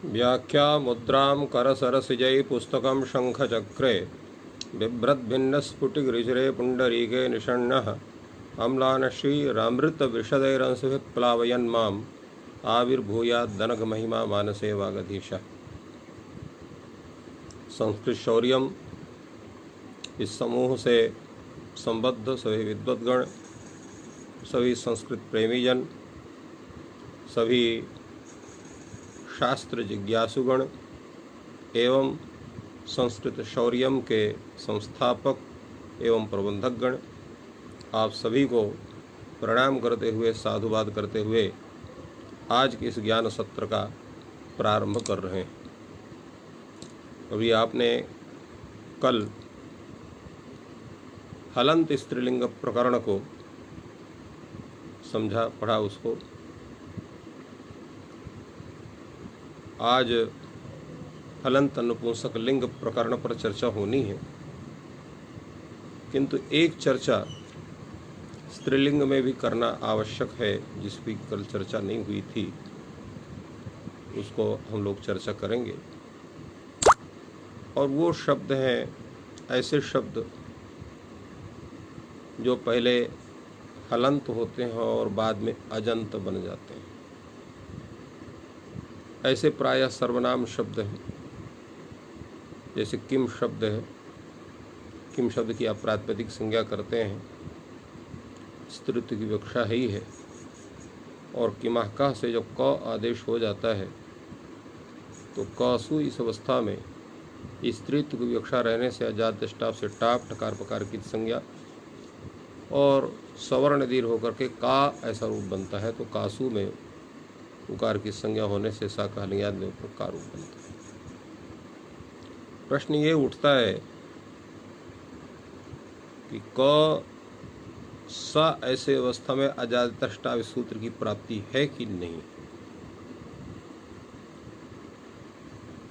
व्याख्या मुद्रां करसरसिजै पुस्तकं शङ्खचक्रे बिभ्रद्भिन्नस्फुटिगृचिरे पुण्डरीके निषण्णः अम्लान श्रीरामृतविशदैरंशभिः प्लावयन्माम् आविर्भूयाद्दनघमहिमा मानसे वागधीशः। संस्कृत शौर्यम इस समूह से संबद्ध सभी विद्वद्गण, सभी संस्कृत प्रेमीजन, सभी शास्त्र जिज्ञासुगण एवं संस्कृत शौर्यम के संस्थापक एवं प्रबंधकगण, आप सभी को प्रणाम करते हुए, साधुवाद करते हुए आज के इस ज्ञान सत्र का प्रारंभ कर रहे हैं। अभी आपने कल हलंत स्त्रीलिंग प्रकरण को समझा, पढ़ा उसको। आज हलंत नपुंसक लिंग प्रकरण पर चर्चा होनी है, किंतु एक चर्चा स्त्रीलिंग में भी करना आवश्यक है, जिसकी कल चर्चा नहीं हुई थी, उसको हम लोग चर्चा करेंगे। और वो शब्द हैं, ऐसे शब्द जो पहले हलंत होते हैं और बाद में अजंत बन जाते हैं। ऐसे प्रायः सर्वनाम शब्द हैं, जैसे किम शब्द है। किम शब्द की आप प्रातिपदिक संज्ञा करते हैं, स्त्रीत्व की विवक्षा ही है। और किमाह कह से जब क आदेश हो जाता है तो कसु इस अवस्था में स्त्रीत्व की विवक्षा रहने से अजात दृष्टाप से टाप टकार पकार की संज्ञा और सवर्ण दीर्घ होकर के का ऐसा रूप बनता है, तो कासु में उकार की संज्ञा होने से सा कहलियाद में का रूप बनता है। प्रश्न ये उठता है कि क सा ऐसे अवस्था में अजादितष्टाव सूत्र की प्राप्ति है कि नहीं,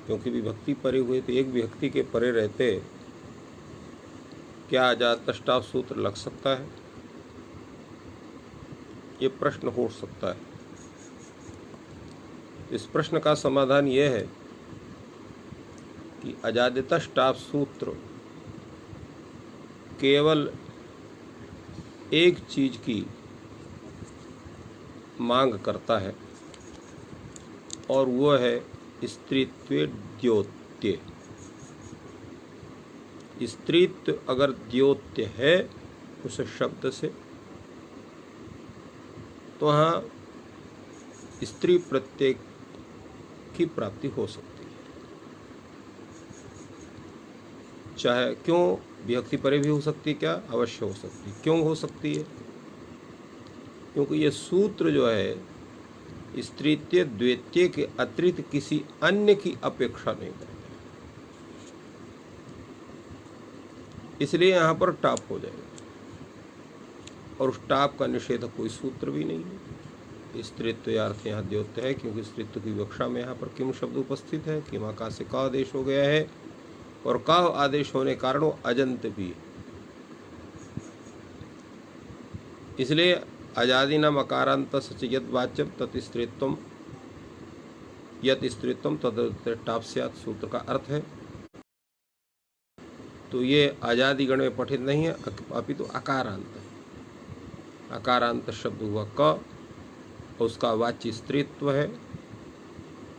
क्योंकि विभक्ति परे हुए तो एक विभक्ति के परे रहते क्या अजादितष्टाव सूत्र लग सकता है? ये प्रश्न हो सकता है। इस प्रश्न का समाधान यह है कि अजादितष्टाव सूत्र केवल एक चीज की मांग करता है, और वो है स्त्रीत्वे द्योत्य। स्त्रीत्व अगर द्योत्य है उस शब्द से, तो वहाँ स्त्री प्रत्यय की प्राप्ति हो सकती है। चाहे क्यों विभक्ति परे भी हो सकती है, क्या अवश्य हो सकती है। क्यों हो सकती है? क्योंकि ये सूत्र जो है स्त्रीत्व द्वैत्य के अतिरिक्त किसी अन्य की अपेक्षा नहीं करता, इसलिए यहाँ पर टाप हो जाएगा। और उस टाप का निषेधक कोई सूत्र भी नहीं है। स्त्रीत्व अर्थ यहाँ द्योत्य है, क्योंकि स्त्रीत्व की विवक्षा में यहाँ पर किम शब्द उपस्थित है। किम का से का आदेश हो गया है, और का आदेश होने कारण वो अजंत भी है। इसलिए अजादि नाम अकारांत सचियत वाच्यम तत् स्त्रीत्वम यत स्त्रीत्वम तद टाप स्यात् सूत्र का अर्थ है। तो ये आजादी गण में पठित नहीं है, अपितु अकारांत है। अकारांत शब्द हुआ क, उसका वाच्य स्त्रीत्व है,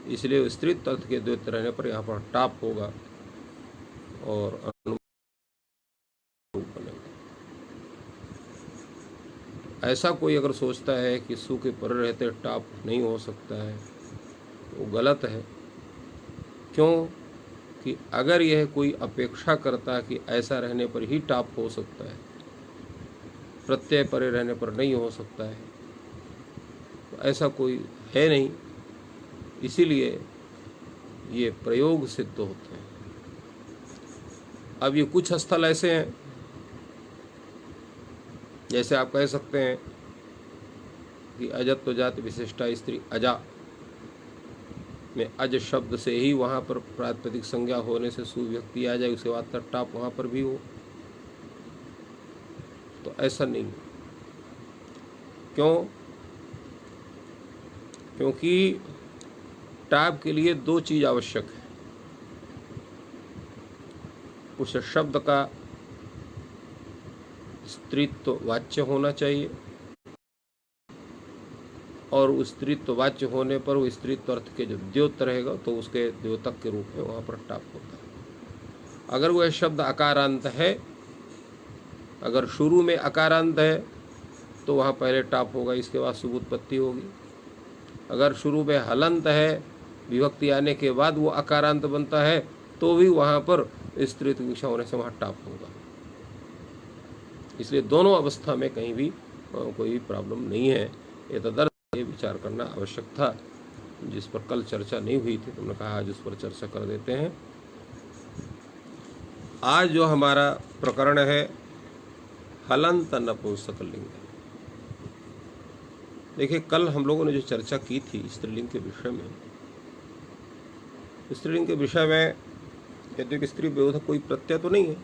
इसलिए स्त्रीत्व अर्थ के द्वैत रहने पर यहाँ पर टाप होगा और बनेगा। ऐसा कोई अगर सोचता है कि सु के पर रहते टाप नहीं हो सकता है, वो गलत है। क्यों कि अगर यह कोई अपेक्षा करता है कि ऐसा रहने पर ही टाप हो सकता है, प्रत्यय परे रहने पर नहीं हो सकता है, तो ऐसा कोई है नहीं। इसीलिए ये प्रयोग सिद्ध होते हैं। अब ये कुछ स्थल ऐसे हैं, जैसे आप कह सकते हैं कि अजत्व जाति विशिष्टा स्त्री अजा में अज शब्द से ही वहाँ पर प्रातिपदिक संज्ञा होने से सुव्यक्ति आ जाए, उसके बाद तक टाप वहाँ पर भी हो, तो ऐसा नहीं। क्यों? क्योंकि टाप के लिए दो चीज आवश्यक है। उस शब्द का स्त्रीत्व वाच्य होना चाहिए और उस स्त्रीत्व वाच्य होने पर वो स्त्रीत्व अर्थ के जो द्योत रहेगा तो उसके द्योतक के रूप में वहाँ पर टाप होता है। अगर वह शब्द अकारांत है, अगर शुरू में अकारांत है तो वहाँ पहले टाप होगा, इसके बाद शुभ उत्पत्ति होगी। अगर शुरू में हलंत है, विभक्ति आने के बाद वो अकारांत बनता है तो भी वहाँ पर स्त्रीत्व विषय होने से वहाँ टाप होगा। इसलिए दोनों अवस्था में कहीं भी कोई प्रॉब्लम नहीं है। ये तदर्थ ये विचार करना आवश्यक था, जिस पर कल चर्चा नहीं हुई थी। तुमने कहा आज उस पर चर्चा कर देते हैं। आज जो हमारा प्रकरण है हलंत नपुंसकलिंग। देखिए, कल हम लोगों ने जो चर्चा की थी स्त्रीलिंग के विषय में, स्त्रीलिंग के विषय में यद्यपि स्त्री विरोधक कोई प्रत्यय तो नहीं है,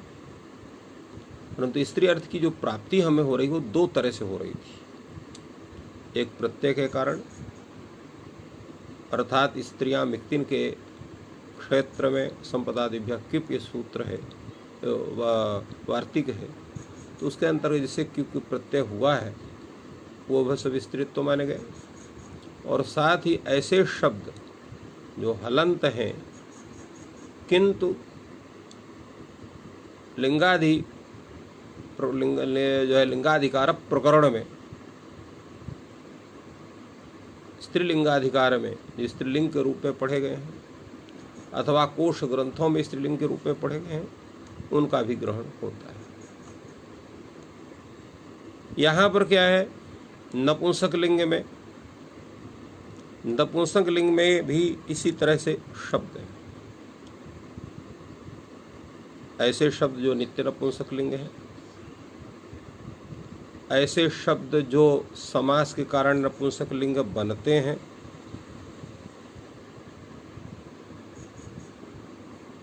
परंतु स्त्री अर्थ की जो प्राप्ति हमें हो रही वो दो तरह से हो रही थी। एक प्रत्यय के कारण, अर्थात स्त्रियां मिक्तिन के क्षेत्र में संपदादिभ्य किप ये सूत्र है, वार्तिक है, तो उसके अंतर्गत जिससे क्योंकि प्रत्यय हुआ है वो वह सब स्त्रीत्व माने गए। और साथ ही ऐसे शब्द जो हलंत हैं किंतु लिंगादि जो है लिंगाधिकार प्रकरण में, स्त्रीलिंगाधिकार में स्त्रीलिंग के रूप में पढ़े गए हैं अथवा कोश ग्रंथों में स्त्रीलिंग के रूप में पढ़े गए हैं, उनका भी ग्रहण होता है। यहाँ पर क्या है, नपुंसक लिंग में, नपुंसक लिंग में भी इसी तरह से शब्द हैं। ऐसे शब्द जो नित्य नपुंसक लिंग है, ऐसे शब्द जो समास के कारण नपुंसक लिंग बनते हैं,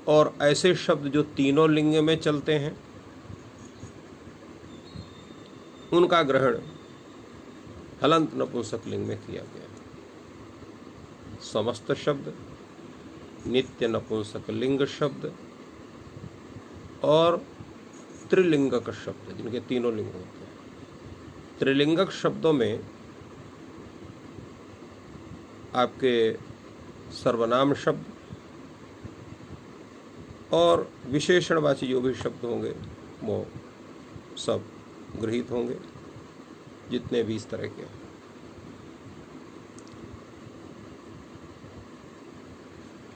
और ऐसे शब्द जो तीनों लिंग में चलते हैं, उनका ग्रहण हलंत नपुंसक लिंग में किया गया। समस्त शब्द, नित्य नपुंसक लिंग शब्द और त्रिलिंगक शब्द, जिनके तीनों लिंग होते हैं। त्रिलिंगक शब्दों में आपके सर्वनाम शब्द और विशेषणवाची जो भी शब्द होंगे वो सब गृहीत होंगे, जितने भी इस तरह के।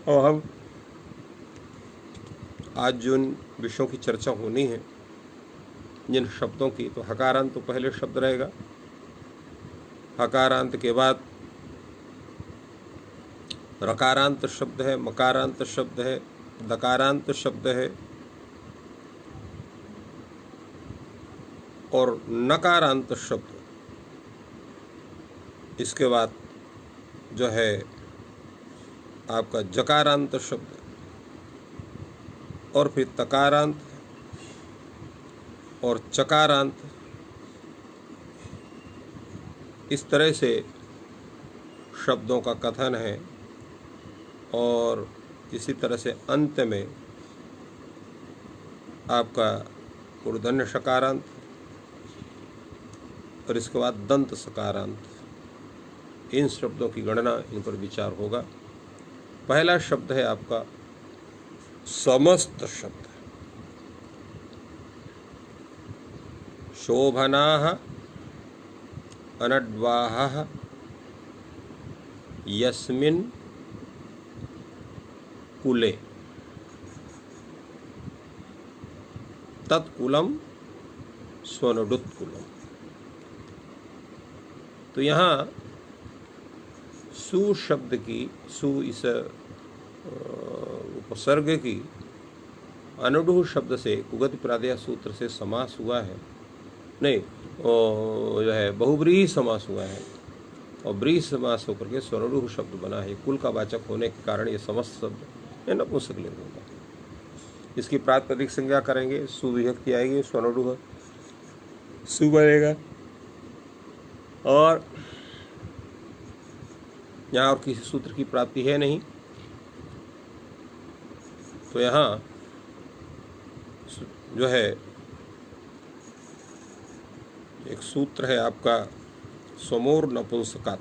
और हम आज जिन विषयों की चर्चा होनी है, जिन शब्दों की, तो हकारांत तो पहले शब्द रहेगा, हकारांत के बाद रकारांत शब्द है, मकारांत शब्द है, दकारांत शब्द है और नकारांत शब्द। इसके बाद जो है आपका जकारांत शब्द और फिर तकारांत और चकारांत। इस तरह से शब्दों का कथन है। और इसी तरह से अंत में आपका मूर्धन्य शकारांत और इसके बाद दंत सकारांत। इन शब्दों की गणना, इन पर विचार होगा। पहला शब्द है आपका समस्त शब्द। शोभनाः अनड्वाः यस्मिन् कुले तत्कुलम स्वनुडुत्कुलम। तो यहाँ सु शब्द की, सु इस उपसर्ग की अनुडुह शब्द से कुगति प्रादेय सूत्र से समास हुआ है, नहीं जो है बहुब्रीहि समास हुआ है और ब्रीहि समास होकर के स्वनुडुह शब्द बना है। कुल का वाचक होने के कारण ये समस्त शब्द नपुंसक लिंग होगा। इसकी प्रातिपदिक संज्ञा करेंगे, सुविभक्ति आएगी, स्वनुडुह सु बनेगा। और यहाँ और किसी सूत्र की प्राप्ति है नहीं। तो यहाँ जो है एक सूत्र है आपका समोर नपुंसकात।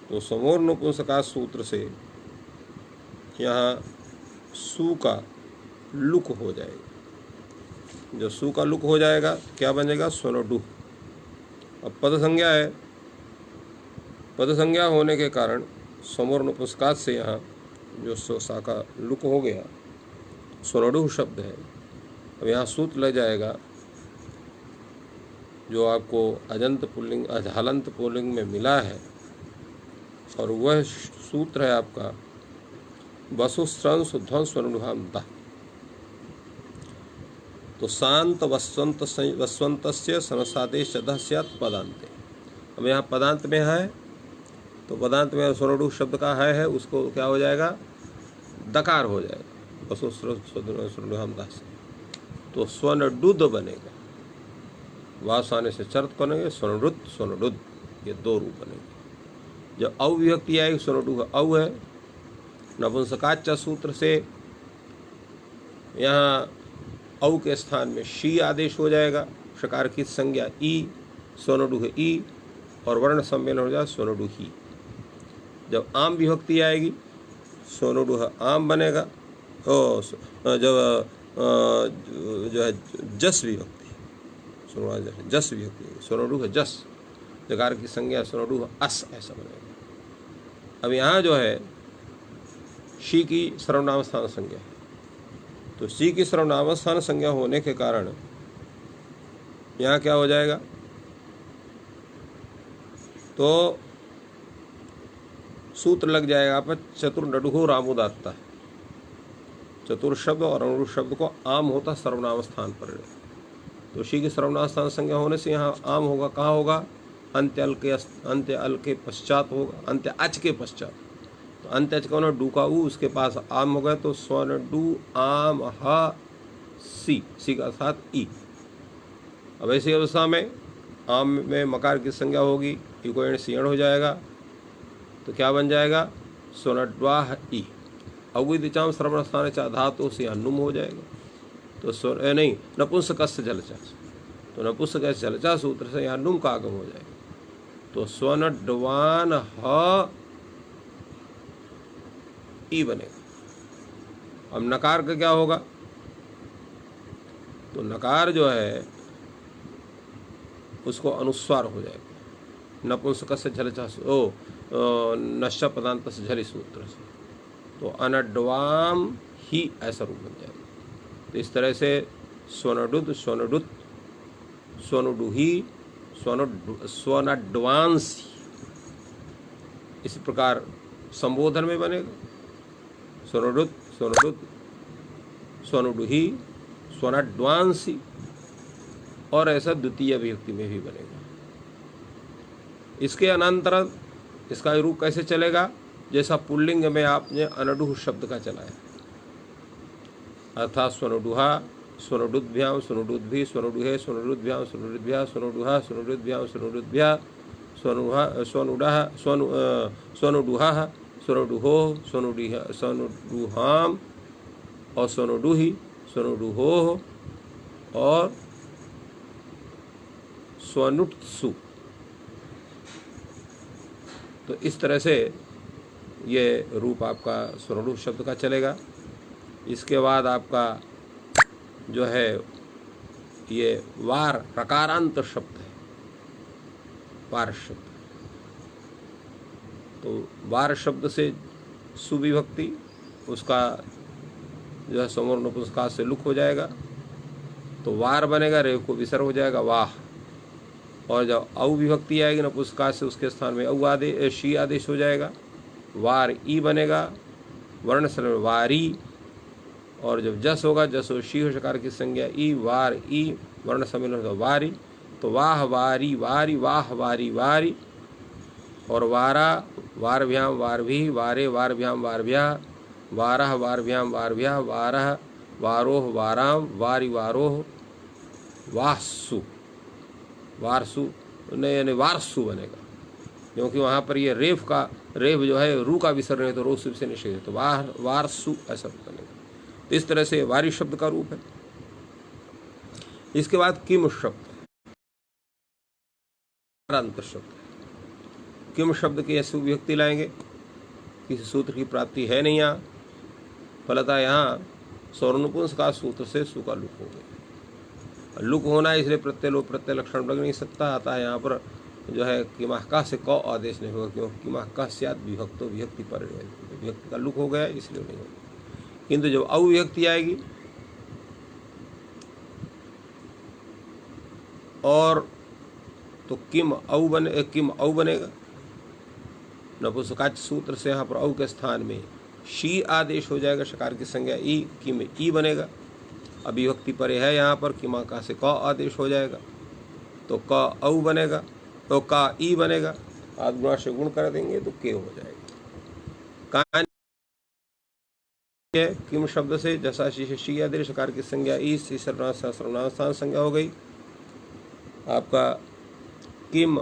तो समोर नपुंसकात सूत्र से यहाँ सु का लुक हो जाएगा। जो सु का लुक हो जाएगा क्या बनेगा? स्वनडु। अब पद संज्ञा है, पद संज्ञा होने के कारण समोर नपुंसकात से यहाँ जो सा का लुक हो गया, स्वनडु शब्द है। अब यहाँ सूत्र लग जाएगा जो आपको अजंत पुल्लिंग हलंत पुल्लिंग में मिला है, और वह सूत्र है आपका वसुस्रंस ध्वंस स्वनुभान्ता। तो शांत वस्वंतस्य सनसादेश चतः स्यात् पदान्ते। अब यहाँ पदांत में है, तो पदांत में स्वनुडु शब्द का है उसको क्या हो जाएगा? दकार हो जाएगा वसुस्रंस से। तो स्वनडुद बनेगा, वास आने से चर्त बनेंगे स्वनरुद स्वनडुद, ये दो रूप बनेंगे। जब औ विभक्ति आएगी स्वनडु औ है, नपुंसकाच सूत्र से यहाँ औ के स्थान में शी आदेश हो जाएगा, शकार की संज्ञा ई, स्वनडु है ई, और वर्ण सम्मेलन हो जाएगा स्वनडु ही। जब आम विभक्ति आएगी स्वनडु आम बनेगा। जब जो है जस विभक्ति, जस विभक्ति स्वनडु है जस, जकार की संज्ञा स्वनडु है अस, ऐसा बनेगा। अब यहाँ जो है शी की सर्वनाम स्थान संज्ञा है, तो शी की सर्वनाम स्थान संज्ञा होने के कारण यहाँ क्या हो जाएगा? तो सूत्र लग जाएगा पर चतुर्नडुहो रामोदात्ता। चतुर शब्द और अनुरूप शब्द को आम होता सर्वनाम स्थान पर। तो शी की सर्वनाम स्थान संज्ञा होने से यहाँ आम होगा। कहाँ होगा? अंत्य अल के पश्चात होगा, अंत्य अच के पश्चात। तो अंत्य अच का होना डू का ऊ, उसके पास आम हो गया, तो स्वर्ण डू आम हा सी, सी का साथ ई। अब ऐसी अवस्था में आम में मकार की संज्ञा होगी, ई को एण सीण हो जाएगा, तो क्या बन जाएगा? स्वनड्वाह ई। अवगुई दिचाम श्रवण स्थान चा धातु से नुम हो जाएगा। तो नहीं, नपुंसकस्य जलचा, तो नपुंसकस्य जलचा सूत्र से यहाँ नुम का आगम हो जाएगा। तो स्वनड्वान ह ई बनेगा। अब नकार का क्या होगा? तो नकार जो है उसको अनुस्वार हो जाएगा, नपुंसकस्य झलचा नश्चा पदांत से झली सूत्र से, तो अनड्वाम ही ऐसा रूप बन जाएगा। तो इस तरह से स्वनडुद, स्वनडुत, स्वनुडुही, स्वनड्वांसी, इसी प्रकार संबोधन में बनेगा स्वनुडुत, स्वनुडुत, स्वनुडुही, स्वनड्वांसी, और ऐसा द्वितीय विभक्ति में भी बनेगा। इसके अनंतर इसका रूप कैसे चलेगा? जैसा पुल्लिंग में आपने अनडुह शब्द का चलाया, अर्थात स्वनुडुहा, स्वनुडुद्भ्याम, स्वनुडुद्भि, स्वनुडुहे, स्वनुडुद्भ्याम, स्वनुडुद्भ्या, स्वनुडुहा, स्वनुडुद्भ्याम, स्वनुडुद्भ्या, स्वनुडुहा, स्वनुडुहो, स्वनुडुहाम, और स्वनुडुहि, स्वनुडुहो, और स्वनुट्सु। तो इस तरह से ये रूप आपका स्वनुडु शब्द का चलेगा। इसके बाद आपका जो है ये वार प्रकारांत शब्द है, वार शब्द। तो वार शब्द से सुविभक्ति, उसका जो है समोर नपुंसकात से लुक हो जाएगा, तो वार बनेगा, रेव को विसर्ग हो जाएगा वाह। और जब औ विभक्ति आएगी नपुंसकात से, उसके स्थान में औ आदेश, शी आदेश हो जाएगा, वार ई बनेगा, वर्ण समय वारी। और जब जस होगा, जस हो शी हो शकार की संज्ञा ई, वार ई, वर्ण सम्मेलन होगा वारी। तो वाह वारी वारी, वाह वारी वारी, और वारा वारभ्याम वारभी, वारे वारभ्याम वारभ्या, वारह वारभ्याम वारभ्या, वारह वारोह वाराम, वारी वारोह, वासु, वारसु नहीं, यानी वारसु बनेगा। क्योंकि वहाँ पर ये रेफ जो है रू का विसर्ग है तो रो से निषेध है, तो वार सु ऐसा बनेगा। तो इस तरह से वारी शब्द का रूप है। इसके बाद किम शब्द, अंतर शब्द। किम शब्द की ऐसी व्यक्ति लाएंगे, किसी सूत्र की प्राप्ति है नहीं यहाँ, फलतः यहाँ स्वर्णपुंस का सूत्र से सु का लुक हो गया। लुक होना है इसलिए प्रत्यय लोप प्रत्यय लक्षण लग नहीं सकता, आता है यहाँ पर जो है किमाह से क आदेश नहीं होगा, क्योंकि किमाह स्यात् विभक्तो विभक्ति पर विभक्ति का लुक हो गया इसलिए नहीं होगा। किंतु जब अविभक्ति आएगी और तो किम औ बनेगा। नपुंसकवाच्य सूत्र से यहाँ पर औ के स्थान में शी आदेश हो जाएगा, शकार की संज्ञा ई, किम ई बनेगा। अभिभक्ति परे है यहाँ पर, किमा से क आदेश हो जाएगा तो क औ बनेगा, तो का ई बनेगा। आदगुणा से गुण कर देंगे तो के हो जाएगा। किम शब्द से जैसा शी आदेश, शकार की संज्ञा ई, सी सर्वनाम संज्ञा हो गई। आपका किम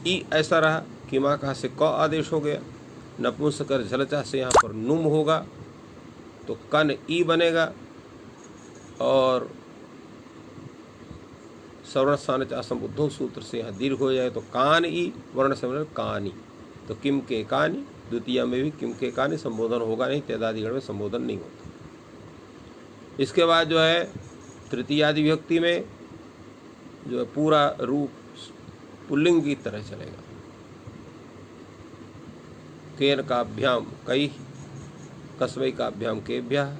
ई ऐसा रहा, किमा कहा से क आदेश हो गया। नपुंसकर झलचा से यहाँ पर नुम होगा तो कन ई बनेगा। और सवर्ण स्थान असंबुद्धो सूत्र से यहाँ दीर्घ हो जाए तो कान ई, वर्ण से कानी, तो किम के कानी। द्वितीय में भी किम के कानी संबोधन होगा नहीं, तेदादिगण में संबोधन नहीं होता। इसके बाद जो है तृतीयादि विभक्ति में जो है पूरा रूप पुल्लिंग की तरह चलेगा। केन काभ्याम कई, कस्मै काभ्याम केभ्यः,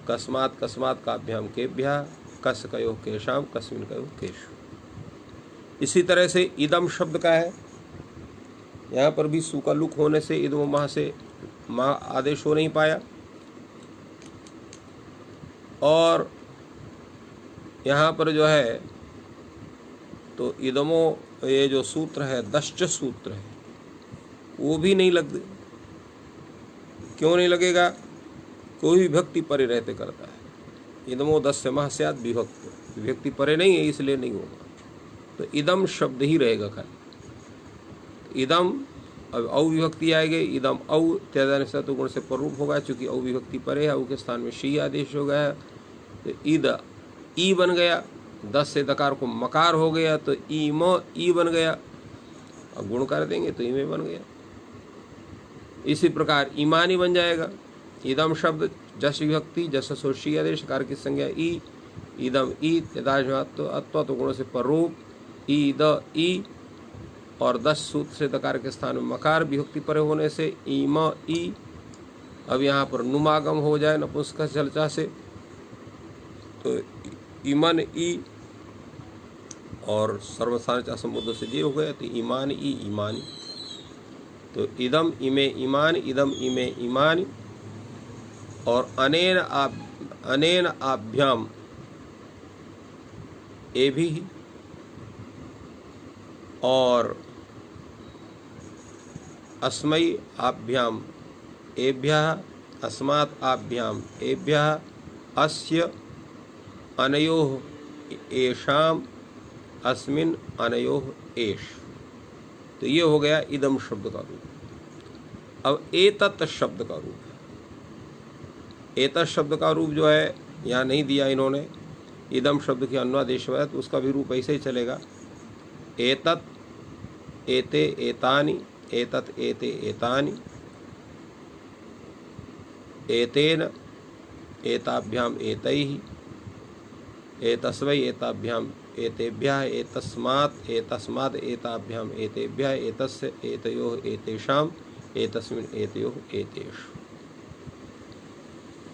कस्मात् काभ्याम केभ्यः, कस कयो केशाम, कस्मिन कयो केशु। इसी तरह से इदम शब्द का है, यहाँ पर भी सु का लुक होने से इदम माह से माँ आदेश हो नहीं पाया। और यहाँ पर जो है तो इदमो ये जो सूत्र है दश्च सूत्र है वो भी नहीं लग, क्यों नहीं लगेगा? कोई विभक्ति परे रहते करता है। इदमो दस्य मह स्यात् विभक्त, विभक्ति परे नहीं है इसलिए नहीं होगा, तो इदम शब्द ही रहेगा खाली। इदम अब औ विभक्ति आएगी, इदम औ त्यादानिष्ठा तो गुण से पररूप होगा, चूंकि औ विभक्ति परे है, औ के स्थान में शी आदेश हो गया तो ईद ई बन गया। 10 से दकार को मकार हो गया तो ईम ई बन गया। अब गुण कर देंगे तो ईमे बन गया। इसी प्रकार ईमानी बन जाएगा। इदम शब्द जस विभक्ति जस सोशी आदेश कार की संज्ञा ई, इदम ई अत्व तो गुण से पररूप ई द ई, और 10 सूत्र से दकार के स्थान में मकार विभक्ति परे होने से ईम ई। अब यहाँ पर नुमागम हो जाए नपुंसक चलचा से तो ईमन ई, और सर्वसार असंबुद्ध से दीर्घ हो गया तो ईमान ई ईमानी। तो इदम इमे ईमान, इदम इमे ईमानी। और अनेन आभ्याम ए भी, और अस्मै आभ्याम एभ्यः, अस्मात् आभ्याम एभ्यः, अस्य अनयोः एषाम, अस्मिन् अनयोः एष। तो ये हो गया इदम शब्द का रूप। अब एतत् शब्द का रूप है। एतत् शब्द का रूप जो है यहाँ नहीं दिया इन्होंने। इदम शब्द की अन्वादेश है तो उसका भी रूप ऐसे ही चलेगा। एतत् एते एतानि, एतत् एते एतानि, एतेन एताभ्याम एतैः, एतस्मै एताभ्याम एतेभ्यः, एतस्मात् एतस्माद् एताभ्याम एतेभ्यः, एतस्य एतयोः एतेषाम, एतस्मिन् एतयोः एतेषु।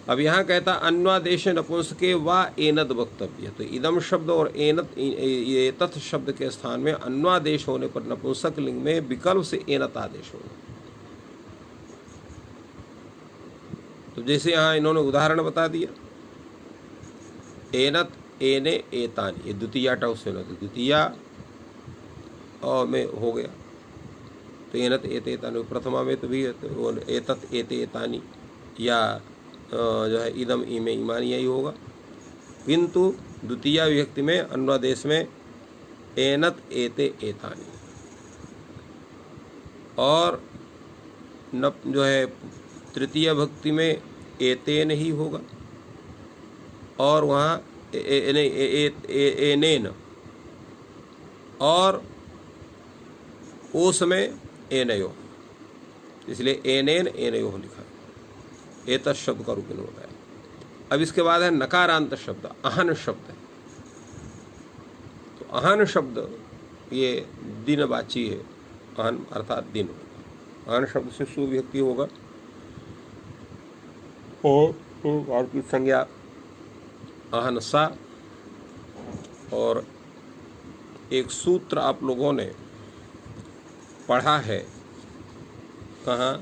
अब यहाँ कहता अन्वादेश नपुंसके वा एनद वक्तव्य। तो इदम शब्द और एनत एतत् शब्द के स्थान में अन्वादेश होने पर नपुंसक लिंग में विकल्प से एनत आदेश होगा। तो जैसे यहाँ इन्होंने उदाहरण बता दिया, एनत एने एतानि, ये द्वितीया टाउ से द्वितीया में हो गया तो एनत एते एतानि। प्रथमा में तो भी एतत एते एतानि या जो है इदम इमे ईमानी यही होगा। किंतु द्वितीया विभक्ति में अन्वादेश में एनत एते एतानी, और न जो है तृतीय भक्ति में एतेन ही होगा, और वहाँ एनेन, और ओस में एनयो, इसलिए एनेन एनयो लिखा। एतत् शब्द का रूप होता है। अब इसके बाद है नकारांत शब्द, अहन शब्द। तो अहन शब्द ये दिनवाची है, अहन अर्थात दिन होगा। अहन शब्द से सुविभक्ति होगा और की संज्ञा अहनसा। और एक सूत्र आप लोगों ने पढ़ा है, कहाँ?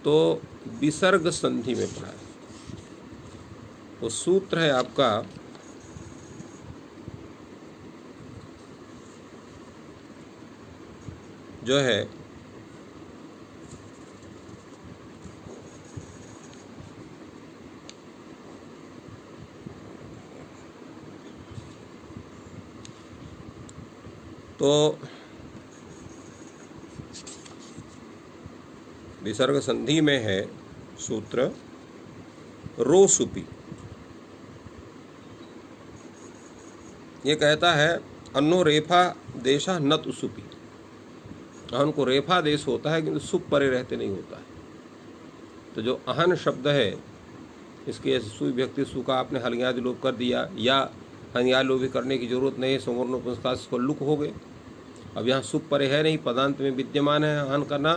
तो विसर्ग संधि में पढ़ा है। वो सूत्र है आपका जो है तो विसर्ग संधि में है सूत्र रोसुपी। ये कहता है अन्नो रेफा देशा न तो सुपी। अहन को रेफा देश होता है किंतु सुप परे रहते नहीं होता है। तो जो अहन शब्द है इसके सुविभक्ति सु का आपने हलियादि लोप कर दिया, या हलियादि लोप भी करने की जरूरत नहीं है, समूर्णोपस्कार इसको लुक हो गए। अब यहाँ सुप परे है नहीं, पदांत में विद्यमान है अहन करना,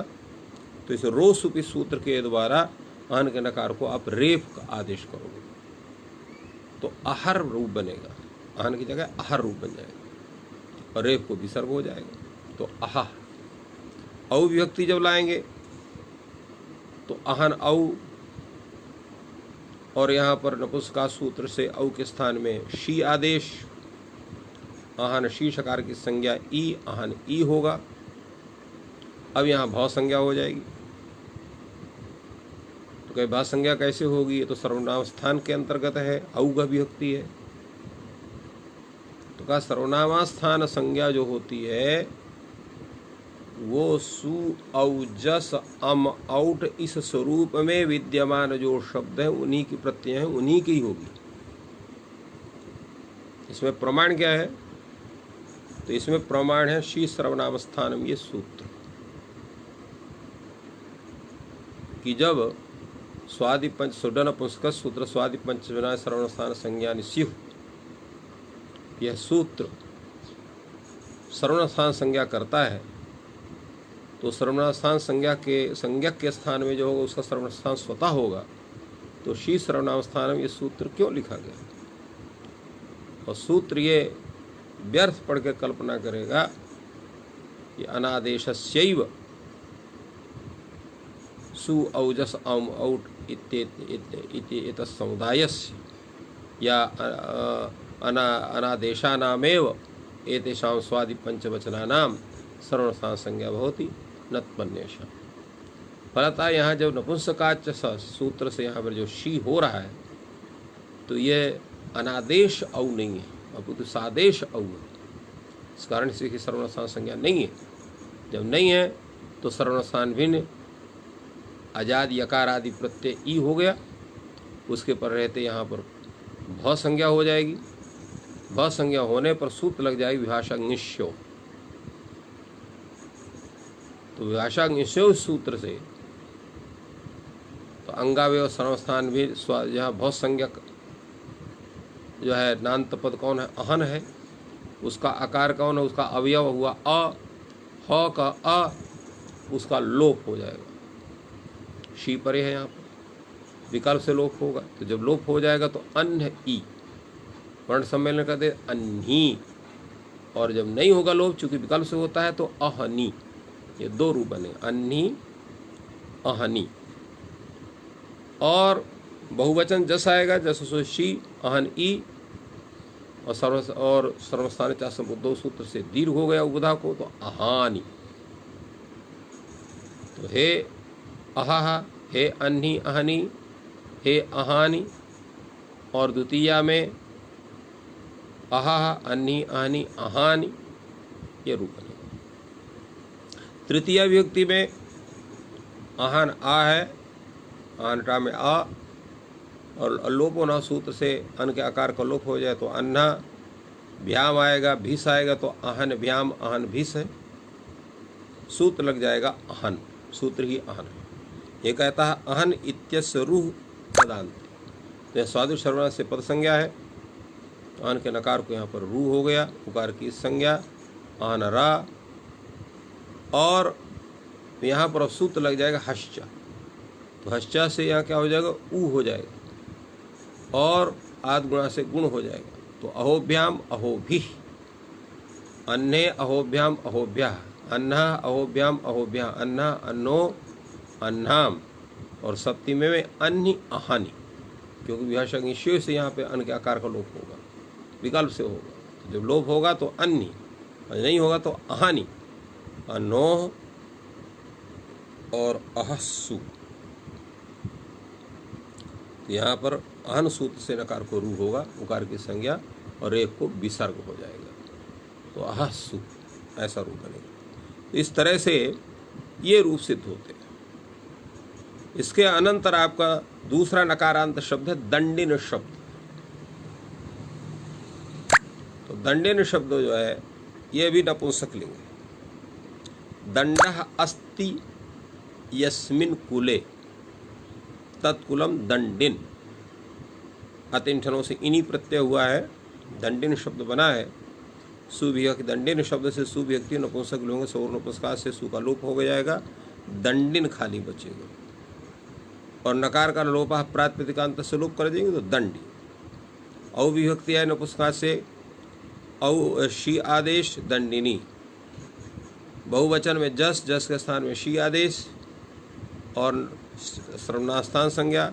तो इस रो सुपी सूत्र के द्वारा अहन के नकार को आप रेफ का आदेश करोगे तो आहर रूप बनेगा, अहन की जगह आहर रूप बन जाएगा और रेफ को विसर्ग हो जाएगा। तो आह औ विभक्ति जब लाएंगे तो अहन औ, और यहाँ पर नपुंसका सूत्र से औ के स्थान में शी आदेश, अहन शी शकार की संज्ञा ई, अहन ई होगा। अब यहाँ भाव संज्ञा हो जाएगी। तो कहीं भाव संज्ञा कैसे होगी? ये तो सर्वनाम स्थान के अंतर्गत है, औ का विभक्ति है। तो कहा सर्वनामास्थान संज्ञा जो होती है वो सु औजस अम औट इस स्वरूप में विद्यमान जो शब्द है उन्हीं की प्रत्यय है, उन्हीं की होगी। इसमें प्रमाण क्या है? तो इसमें प्रमाण है शी सर्वनाम स्थानम, ये सूत्र कि जब स्वादि पंच सुडन पुंस्क सूत्र स्वादि पंचविना सर्वनाम स्थान संज्ञान स्यु, यह सूत्र सर्वनाम स्थान संज्ञा करता है। तो सर्वनाम स्थान संज्ञा के संज्ञक के स्थान में जो होगा उसका सर्वनाम स्थान स्वतः होगा। तो शी सर्वनाम स्थानम ये सूत्र क्यों लिखा गया? और सूत्र ये व्यर्थ पढ़ के कल्पना करेगा कि अनादेशस्यैव सु औजस औम औट इति समुदायस्य या अनादेशानामेव एतेषां स्वादि पंचवचनानां सर्वनाम संज्ञा भवति नत्पन्येषां। फलतः यहाँ जब नपुंसकाच सूत्र से यहाँ पर जो शी हो रहा है तो ये अनादेश औ नहीं है, अपितु सादेश औ है। इस कारण से कि सर्वनाम संज्ञा नहीं है। जब नहीं है तो सर्वनाम भिन्न आजाद यकार आदि प्रत्यय ई हो गया, उसके पर रहते यहाँ पर भ संज्ञा हो जाएगी। भ संज्ञा होने पर सूत्र लग जाएगी विभाषाग्निश्यो। तो विभाषाग्निश्यो सूत्र से तो अंगावय सर्वस्थान भी यहाँ बहुत संज्ञक जो है नान्त पद कौन है? अहन है। उसका आकार कौन है? उसका अवयव हुआ अ, ह का अ, उसका लोप हो जाएगा। शी परे है, यहाँ पर विकल्प से लोप होगा। तो जब लोप हो जाएगा तो अन्य ई वर्ण सम्मेलन कहते अन्ही, और जब नहीं होगा लोप चूंकि विकल्प से होता है तो अहनी। ये दो रूप बने, अन्ही अहनी। और बहुवचन जस आएगा, जस सो शी अहन ई, और सर्वस्थान चासम दो सूत्र से दीर्घ हो गया उबधा को तो अहानी। तो हे अहा, हे अन्ही अहनी, हे अहानी। और द्वितीया में अहा, अन्ही, आहनी, अहानी, ये रूप बनेगा। तृतीय विभक्ति में आहन आ है, आहनटा में आ, और लोप होना सूत्र से अन के आकार का लोप हो जाए तो अन्ना, व्याम आएगा, भीस आएगा तो आहन व्याम आहन भीस है, सूत्र लग जाएगा अहन, सूत्र ही अहन है। ये कहता है अहन इत्यस्य रूह पदांत, तो यह स्वादु सर्वनाम से पद संज्ञा है, अहन के नकार को यहाँ पर रूह हो गया, उकार की संज्ञा अहन रा, और यहाँ पर सूत्र लग जाएगा हश्चा, तो हश्चा से यहाँ क्या हो जाएगा, ऊ हो जाएगा, और आद गुणा से गुण हो जाएगा, तो अहोभ्याम अहोभि, अन्ने अहोभ्याम अहोभ्या, अन्ना अहोभ्याम अहोभ्या, अन्ना अन्नो अन्नाम, और सप्तमी में अन्नी अहानी, क्योंकि विभाषक निश्चय से यहाँ पे अन्न के आकार का लोप होगा, विकल्प से होगा, तो जब लोप होगा तो अन्नी, और नहीं होगा तो अहानी, अनोह और अहस्सु, तो यहाँ पर अहन सूत्र से नकार को रू होगा, उकार की संज्ञा, और एक को विसर्ग हो जाएगा, तो अहस्सु ऐसा रूप बनेगा। तो इस तरह से ये रूप सिद्ध होते हैं। इसके अनंतर आपका दूसरा नकारांत शब्द है दंडिन शब्द। तो दंडिन शब्द जो है ये भी नपुंसकलिंग है। दंडः अस्ति यस्मिन् कुले तत्कुलम दंडिन, अतिंठनों से इन्हीं प्रत्यय हुआ है, दंडिन शब्द बना है। सुविभक्ति दंडिन शब्द से सुविभक्ति नपुंसक लोग सौर नपुंसकात से सु का लोप हो जाएगा, दंडिन खाली बचेगा, और नकार का लोप प्रातिपदिकांत से लोप कर देंगे तो दंडी। अविभक्ति है नपुंसकात से औ शी आदेश दंडिनी, बहुवचन में जस, जस के स्थान में शी आदेश, और सर्वनास्थान संज्ञा,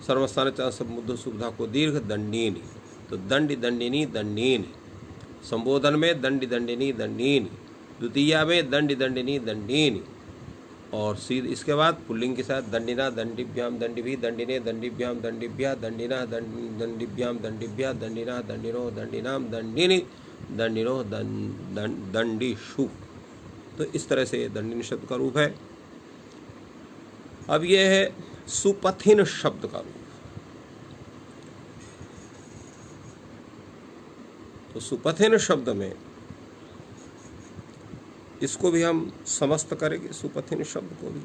सर्वस्थान मुद्ध सुविधा को दीर्घ दंडीनी, तो दंडी दंडिनी दंडीनी, संबोधन में दंडी दंडिनी दंडीनी, द्वितीया में दंडी दंडिनी दंडीनी, और सीध इसके बाद पुल्लिंग के साथ दंडिना दंडिभ्याम दंडिभी दंडिने दंडिभ्याम दंडिभ्या दंडिना दंडिभ्याम दंडिभ्या दंडिना दंडिनो दंडिनाम दंडिनी दंडिनो दंडिषु। तो इस तरह से दंडिन शब्द का रूप है। अब यह है सुपथिन शब्द का रूप। तो सुपथिन शब्द में इसको भी हम समस्त करेंगे, सुपथिन शब्द को भी।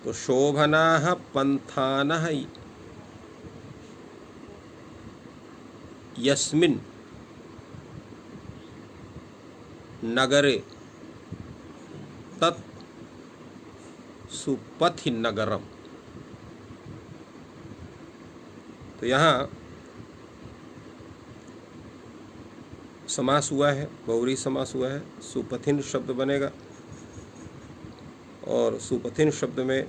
तो शोभनाः पंथानः यस्मिन् नगरे तत् सुपथि नगरम। तो यहाँ समास हुआ है, बहुव्रीहि समास हुआ है, सुपथिन शब्द बनेगा, और सुपथिन शब्द में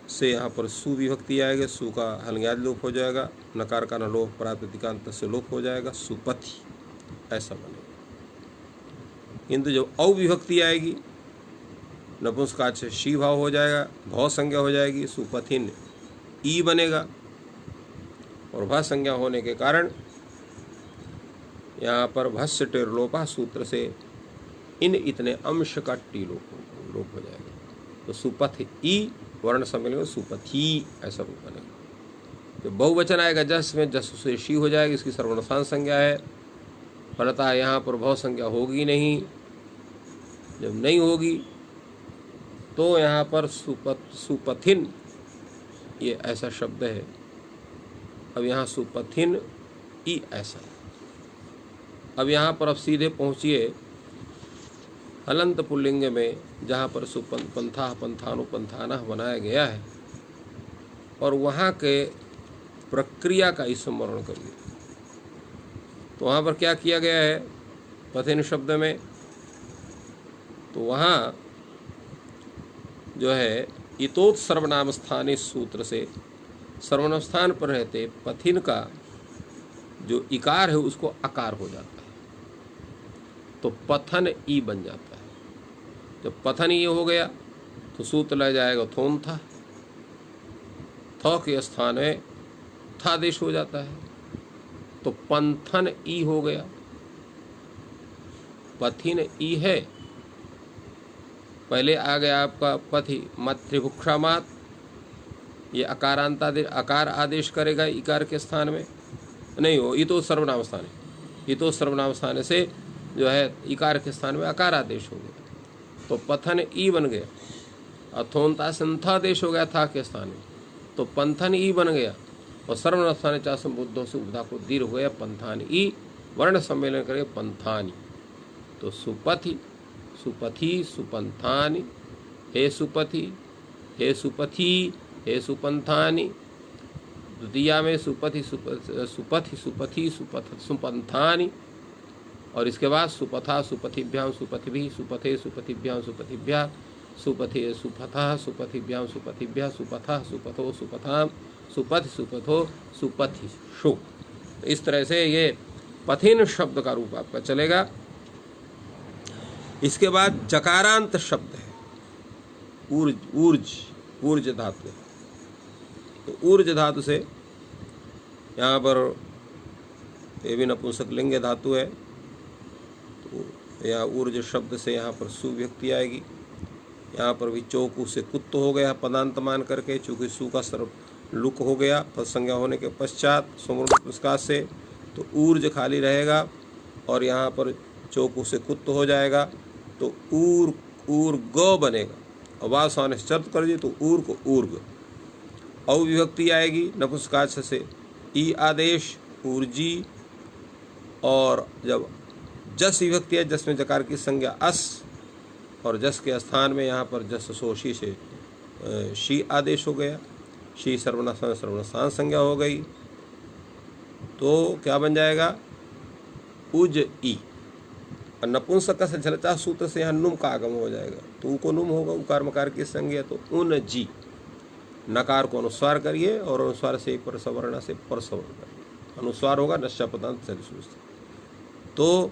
से यहाँ पर सुविभक्ति आएगा, सु का हलन्याद लोप हो जाएगा, नकार का न लोप प्रातिपदिकांत से लोप हो जाएगा, सुपथि ऐसा बनेगा। किंतु जब अविभक्ति आएगी नपुंसकाच से शी भाव हो जाएगा, भव संज्ञा हो जाएगी, सुपथिन ई बनेगा, और भा संज्ञा होने के कारण यहाँ पर भस्य टेर लोपा सूत्र से इन इतने अंश का टी लोप हो जाएगा, तो सुपथ ई वर्ण सम्मेलन में सुपथी ऐसा रूप बनेगा। जब बहुवचन आएगा जस में जस से शी हो जाएगी, इसकी सर्वनास्थान संज्ञा है, फलतः यहाँ पर भव संज्ञा होगी नहीं। जब नहीं होगी तो यहाँ पर सुपथिन ये ऐसा शब्द है। अब यहाँ सुपथिन ई ऐसा है। अब यहाँ पर अब सीधे पहुँचिए हलंत पुल्लिंग में, जहाँ पर सुपंथा पंथानु पंथाना बनाया गया है, और वहाँ के प्रक्रिया का स्मरण करिए। तो वहाँ पर क्या किया गया है पथिन शब्द में, तो वहाँ जो है इतोत सर्वनाम स्थानीय सूत्र से सर्वनाम स्थान पर रहते पथिन का जो इकार है उसको अकार हो जाता है, तो पथन ई बन जाता है। जब पथन ई हो गया तो सूत्र लग जाएगा थोन था, थ के स्थान में पंथादेश हो जाता है, तो पंथन ई हो गया। पथिन ई है, पहले आ गया आपका पथि, मातृभुक्षा मात, ये अकार आदेश करेगा इकार के स्थान में, नहीं हो इतो सर्वनाम स्थान है, इतो सर्वनाम स्थान से जो है इकार के स्थान में अकार आदेश हो गया, तो पथन ई बन गया। अथोनता संथादेश हो गया था के स्थान में, तो पंथन ई बन गया। और सर्वनाम स्थान चासम बुद्धों से उपधा को दीर्घ हो गया पंथानी ई, वर्ण सम्मेलन करके पंथानी, तो सुपथि, सुपथि, सुपंथानि, हे सुपथि, हे सुपथि, हे सुपंथानि। द्वितीया में सुपथि सुपथि सुपथि सुपंथानि, और इसके बाद सुपथा सुपथिभ्याम सुपथिभिः, सुपथे सुपथिभ्याम सुपथिभ्यः, सुपथे सुपथः सुपथिभ्याम सुपथिभ्यः, सुपथः सुपथो सुपथाम, सुपथि सुपथो सुपथिषु। इस तरह से ये पथिन शब्द का रूप आपका चलेगा। इसके बाद जकारांत शब्द है ऊर्ज, ऊर्ज, ऊर्ज धातु। तो ऊर्ज धातु से यहाँ पर ये भी नपुंसक लिंग धातु है, तो यहाँ ऊर्ज शब्द से यहाँ पर सुव्यक्ति आएगी। यहाँ पर भी चौकू से कुत्त हो गया पदांत मान करके, चूँकि सु का सर्व लुक हो गया पद संज्ञा होने के पश्चात समूर्ण पुरस्कार से, तो ऊर्ज खाली रहेगा और यहाँ पर चौकू से कुत्त हो जाएगा, तो ऊर, ऊर ग बनेगा। और वासाने शर्त कर दी तो ऊर को ऊर्ग। अविभक्ति आएगी नपुंसकाच से, ई आदेश ऊर्जी, और जब जस विभक्ति है जस में जकार की संज्ञा अस, और जस के स्थान में यहाँ पर जस सोशी से शी आदेश हो गया, शी सर्वनाम संज्ञा हो गई, तो क्या बन जाएगा उज ई। और नपुंसक से झलता सूत्र से यहाँ नुम का आगम हो जाएगा, तो ऊ को नुम होगा, उकार मकार की संज्ञा, तो उन जी। नकार को अनुस्वार करिए और अनुस्वार से परसवर्ण से परसवर्ण करिए, अनुस्वार होगा नश्चा पदांत से, तो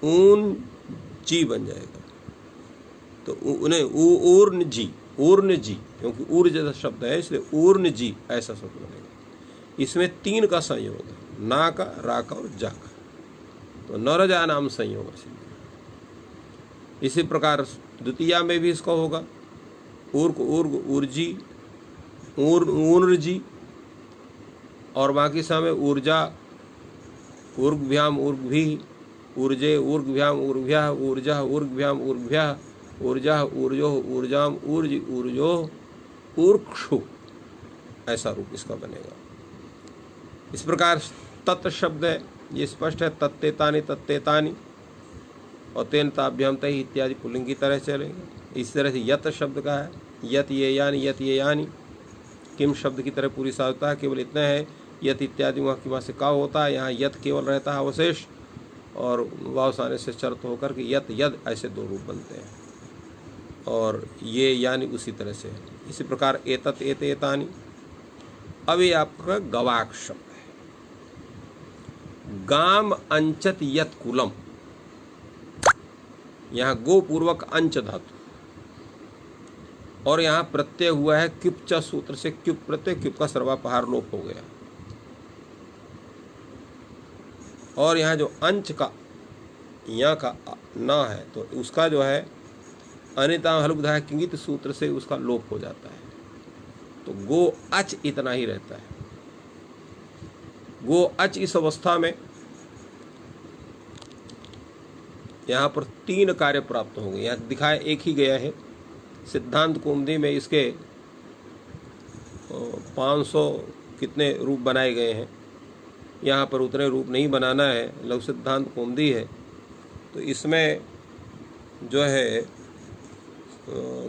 ऊन जी बन जाएगा। तो उन्हें ऊर्न जी, ऊर्न जी, क्योंकि ऊर्ज शब्द है इसलिए ऊर्न जी ऐसा शब्द बनेगा। इसमें तीन का संयोग है, ना का, रा का और जा का, तो नरजा नाम संयोग है। इसी प्रकार द्वितीया में भी इसका होगा, ऊर्ग ऊर्ग ऊर्जी, ऊर्जी, और बाकी समय ऊर्जा, ऊर्गभ्याम ऊर्गभी, ऊर्जे ऊर्गभ्याम ऊर्गभ्यः, ऊर्जा ऊर्गभ्याम ऊर्गभ्यः, ऊर्जा ऊर्जो ऊर्जाम ऊर्ज ऊर्जो ऊर्क्षु, ऐसा रूप इसका बनेगा। इस प्रकार तत् शब्द है, ये स्पष्ट है, तत्तेतानि तत्तेतानि, और तेन ताभ्याम तहि इत्यादि पुल्लिंग की तरह चलेंगे। इस तरह से यत शब्द का है, यत ये यानी, किम शब्द की तरह पूरी साधता है, केवल इतना है यत इत्यादि वहाँ की वहाँ से का होता है, यहाँ यत केवल रहता है अवशेष, और वाव आने से शर्त होकर के यत यद ऐसे दो रूप बनते हैं, और ये यानी उसी तरह से है। इसी प्रकार एतत एते एतानि। अब ये आपका गवाक शब्द है, गाम अंचत यत कुलम, यहाँ गो पूर्वक अंच धातु, और यहाँ प्रत्यय हुआ है क्युप सूत्र से, क्युप प्रत्यय, क्युप का सर्वापहार लोप हो गया, और यहाँ जो अंच का यहाँ का ना है, तो उसका जो है अनिता हलुबधा किंगित सूत्र से उसका लोप हो जाता है, तो गो अच इतना ही रहता है। गो अच इस अवस्था में यहाँ पर तीन कार्य प्राप्त होंगे। यहाँ दिखाया एक ही गया है, सिद्धांत कौमुदी में इसके 500 कितने रूप बनाए गए हैं, यहाँ पर उतने रूप नहीं बनाना है, लघु सिद्धांत कौमुदी है, तो इसमें जो है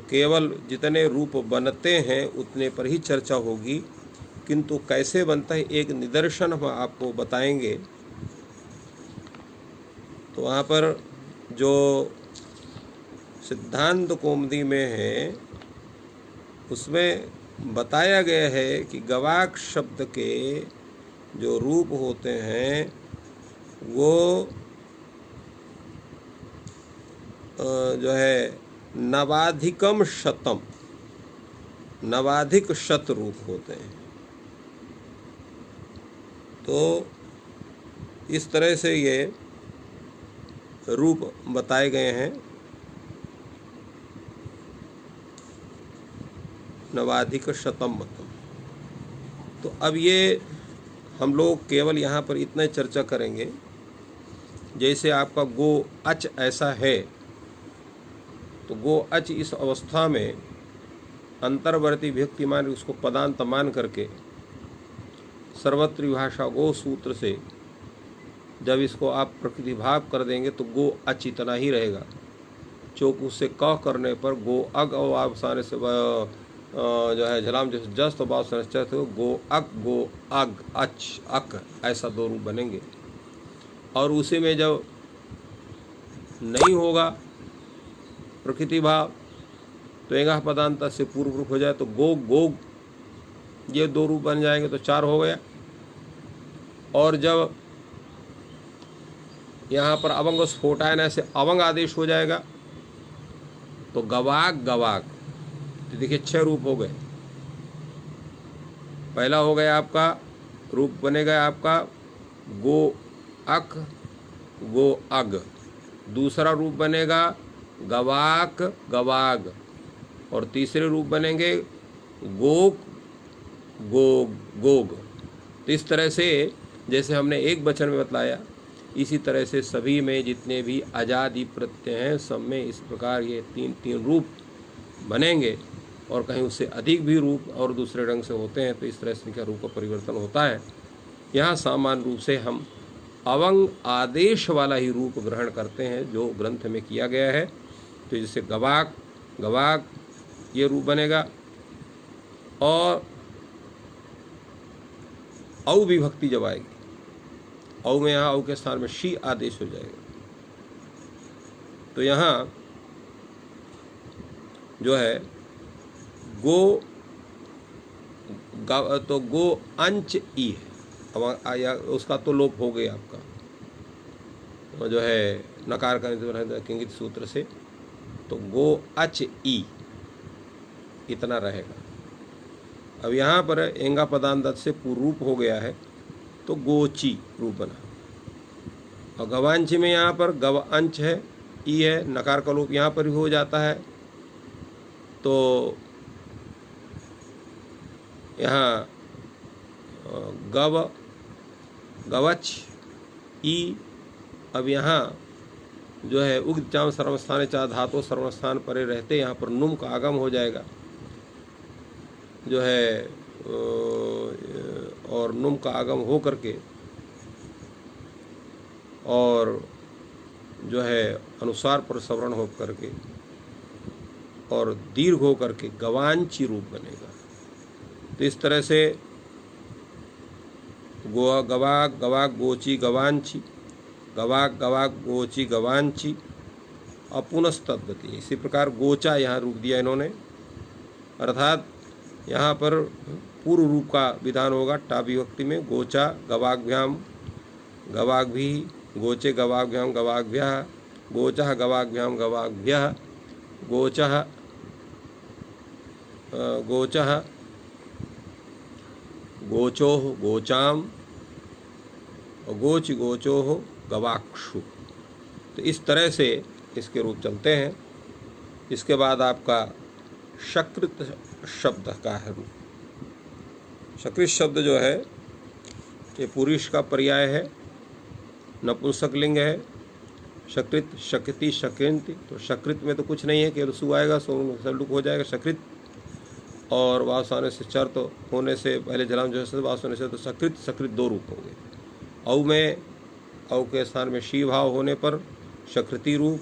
केवल जितने रूप बनते हैं उतने पर ही चर्चा होगी, किंतु कैसे बनता है एक निदर्शन हम आपको बताएंगे। तो वहाँ पर जो सिद्धांत कौमुदी में है उसमें बताया गया है कि गवाक शब्द के जो रूप होते हैं वो जो है नवाधिकम शतम, नवाधिक शत रूप होते हैं। तो इस तरह से ये रूप बताए गए हैं। नवाधिक शतम मतम। तो अब ये हम लोग केवल यहाँ पर इतना चर्चा करेंगे, जैसे आपका गो अच ऐसा है, तो गो अच इस अवस्था में अंतर्वर्ती विभक्ति मान उसको पदांत मान करके सर्वत्र विभाषा गो सूत्र से जब इसको आप प्रकृति भाव कर देंगे तो गो अच इतना ही रहेगा। चौक उससे क करने पर गो अग और आवसाने से जो है झलाम जैसे जस्त बाव संचय तो गो अग अच अक ऐसा दो रूप बनेंगे। और उसी में जब नहीं होगा प्रकृति भाव तो एगा पदांत से पूर्व रूप हो जाए तो गो गोग, ये दो रूप बन जाएंगे तो चार हो गया। और जब यहाँ पर अवंग स्फोटायन से अवंग आदेश हो जाएगा तो गवाग गवाग, तो देखिए 6 रूप हो गए। पहला हो गया आपका रूप बनेगा आपका गो अक गो अग, दूसरा रूप बनेगा गवाक गवाग, और तीसरे रूप बनेंगे गोक गोग गोग। तो इस तरह से जैसे हमने एक वचन में बतलाया, इसी तरह से सभी में जितने भी अजादि प्रत्यय हैं सब में इस प्रकार ये तीन रूप बनेंगे। और कहीं उससे अधिक भी रूप और दूसरे रंग से होते हैं तो इस तरह से इनका रूप का परिवर्तन होता है। यहाँ सामान्य रूप से हम अवंग आदेश वाला ही रूप ग्रहण करते हैं जो ग्रंथ में किया गया है। तो जैसे गवाक गवाक ये रूप बनेगा, और औ विभक्ति जब आएगी, औ में यहाँ औ के स्थान में शी आदेश हो जाएगा। तो यहाँ जो है गो तो गो अंच ई है, अब उसका तो लोप हो गया आपका, तो जो है नकार का किंगित सूत्र से, तो गो अच ई इतना रहेगा। अब यहाँ पर एंगा पदांत से पूर्व रूप हो गया है तो गोची रूप बना। और गवांच में यहाँ पर गव अंश है, ई है, नकार का लोप यहाँ पर भी हो जाता है। तो यहाँ गव गवच ई, अब यहाँ जो है उक्त चाम सर्वस्थान चाह धातु सर्वस्थान परे रहते यहाँ पर नुम का आगम हो जाएगा जो है, और नुम का आगम हो करके और जो है अनुसार पर सवर्ण हो करके और दीर्घ हो करके गवांची रूप बनेगा। तो इस तरह से गो गवाग गवाग गोची गवांची, गवाग गवाग गोची गवांची, अपुनस्तद्गति। इसी प्रकार गोचा यहाँ रूप दिया इन्होंने, अर्थात यहाँ पर पूर्व रूप का विधान होगा टा विभक्ति में। गोचा गवाग्भ्याम गवाग्भी, गोचे गवाग्भ्याम गवाग्भ्यः, गोचः गवाग्भ्याम गवाग्भ्यः, गोचः गोचः गोचोः गोचाम, और गोच गोचोः गवाक्षु। तो इस तरह से इसके रूप चलते हैं। इसके बाद आपका शकृत शब्द का है रूप। शकृत शब्द जो है ये पुरुष का पर्याय है, नपुंसक लिंग है। शकृत शक्ति शकृंति, तो शकृत में तो कुछ नहीं है, केवल सु आएगा, सलुक हो जाएगा शकृत। और वास आने से चर्त होने से पहले जलाम जो है वास होने से तो सकृत सकृत दो रूप होंगे। औ में औ के स्थान में शी भाव होने पर शकृति रूप,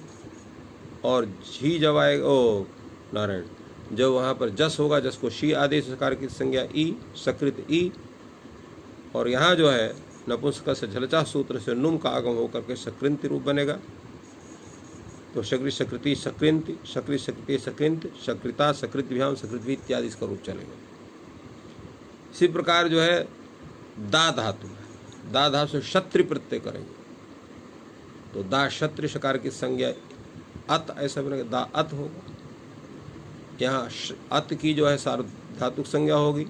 और झी जब आएगा ओ नारायण जब वहाँ पर जस होगा, जस को शी आदेश कार की संज्ञा ई सकृत ई। और यहाँ जो है नपुंसक से झलचा सूत्र से नुम का आगम होकर के सकृंति रूप बनेगा। तो शकृ सकृति सकृंति, शकृ सकृति सकृंत, शकृता सकृतभ्याम सकृतभी इत्यादि इसका रूप चलेगा। इसी प्रकार जो है दा धातु है, दा धातु से क्षत्रि प्रत्यय करेंगे तो दा क्षत्रि शकार की संज्ञा अत ऐसा बनेगा, दा अत होगा। यहाँ अत की जो है सार्वधातुक संज्ञा होगी,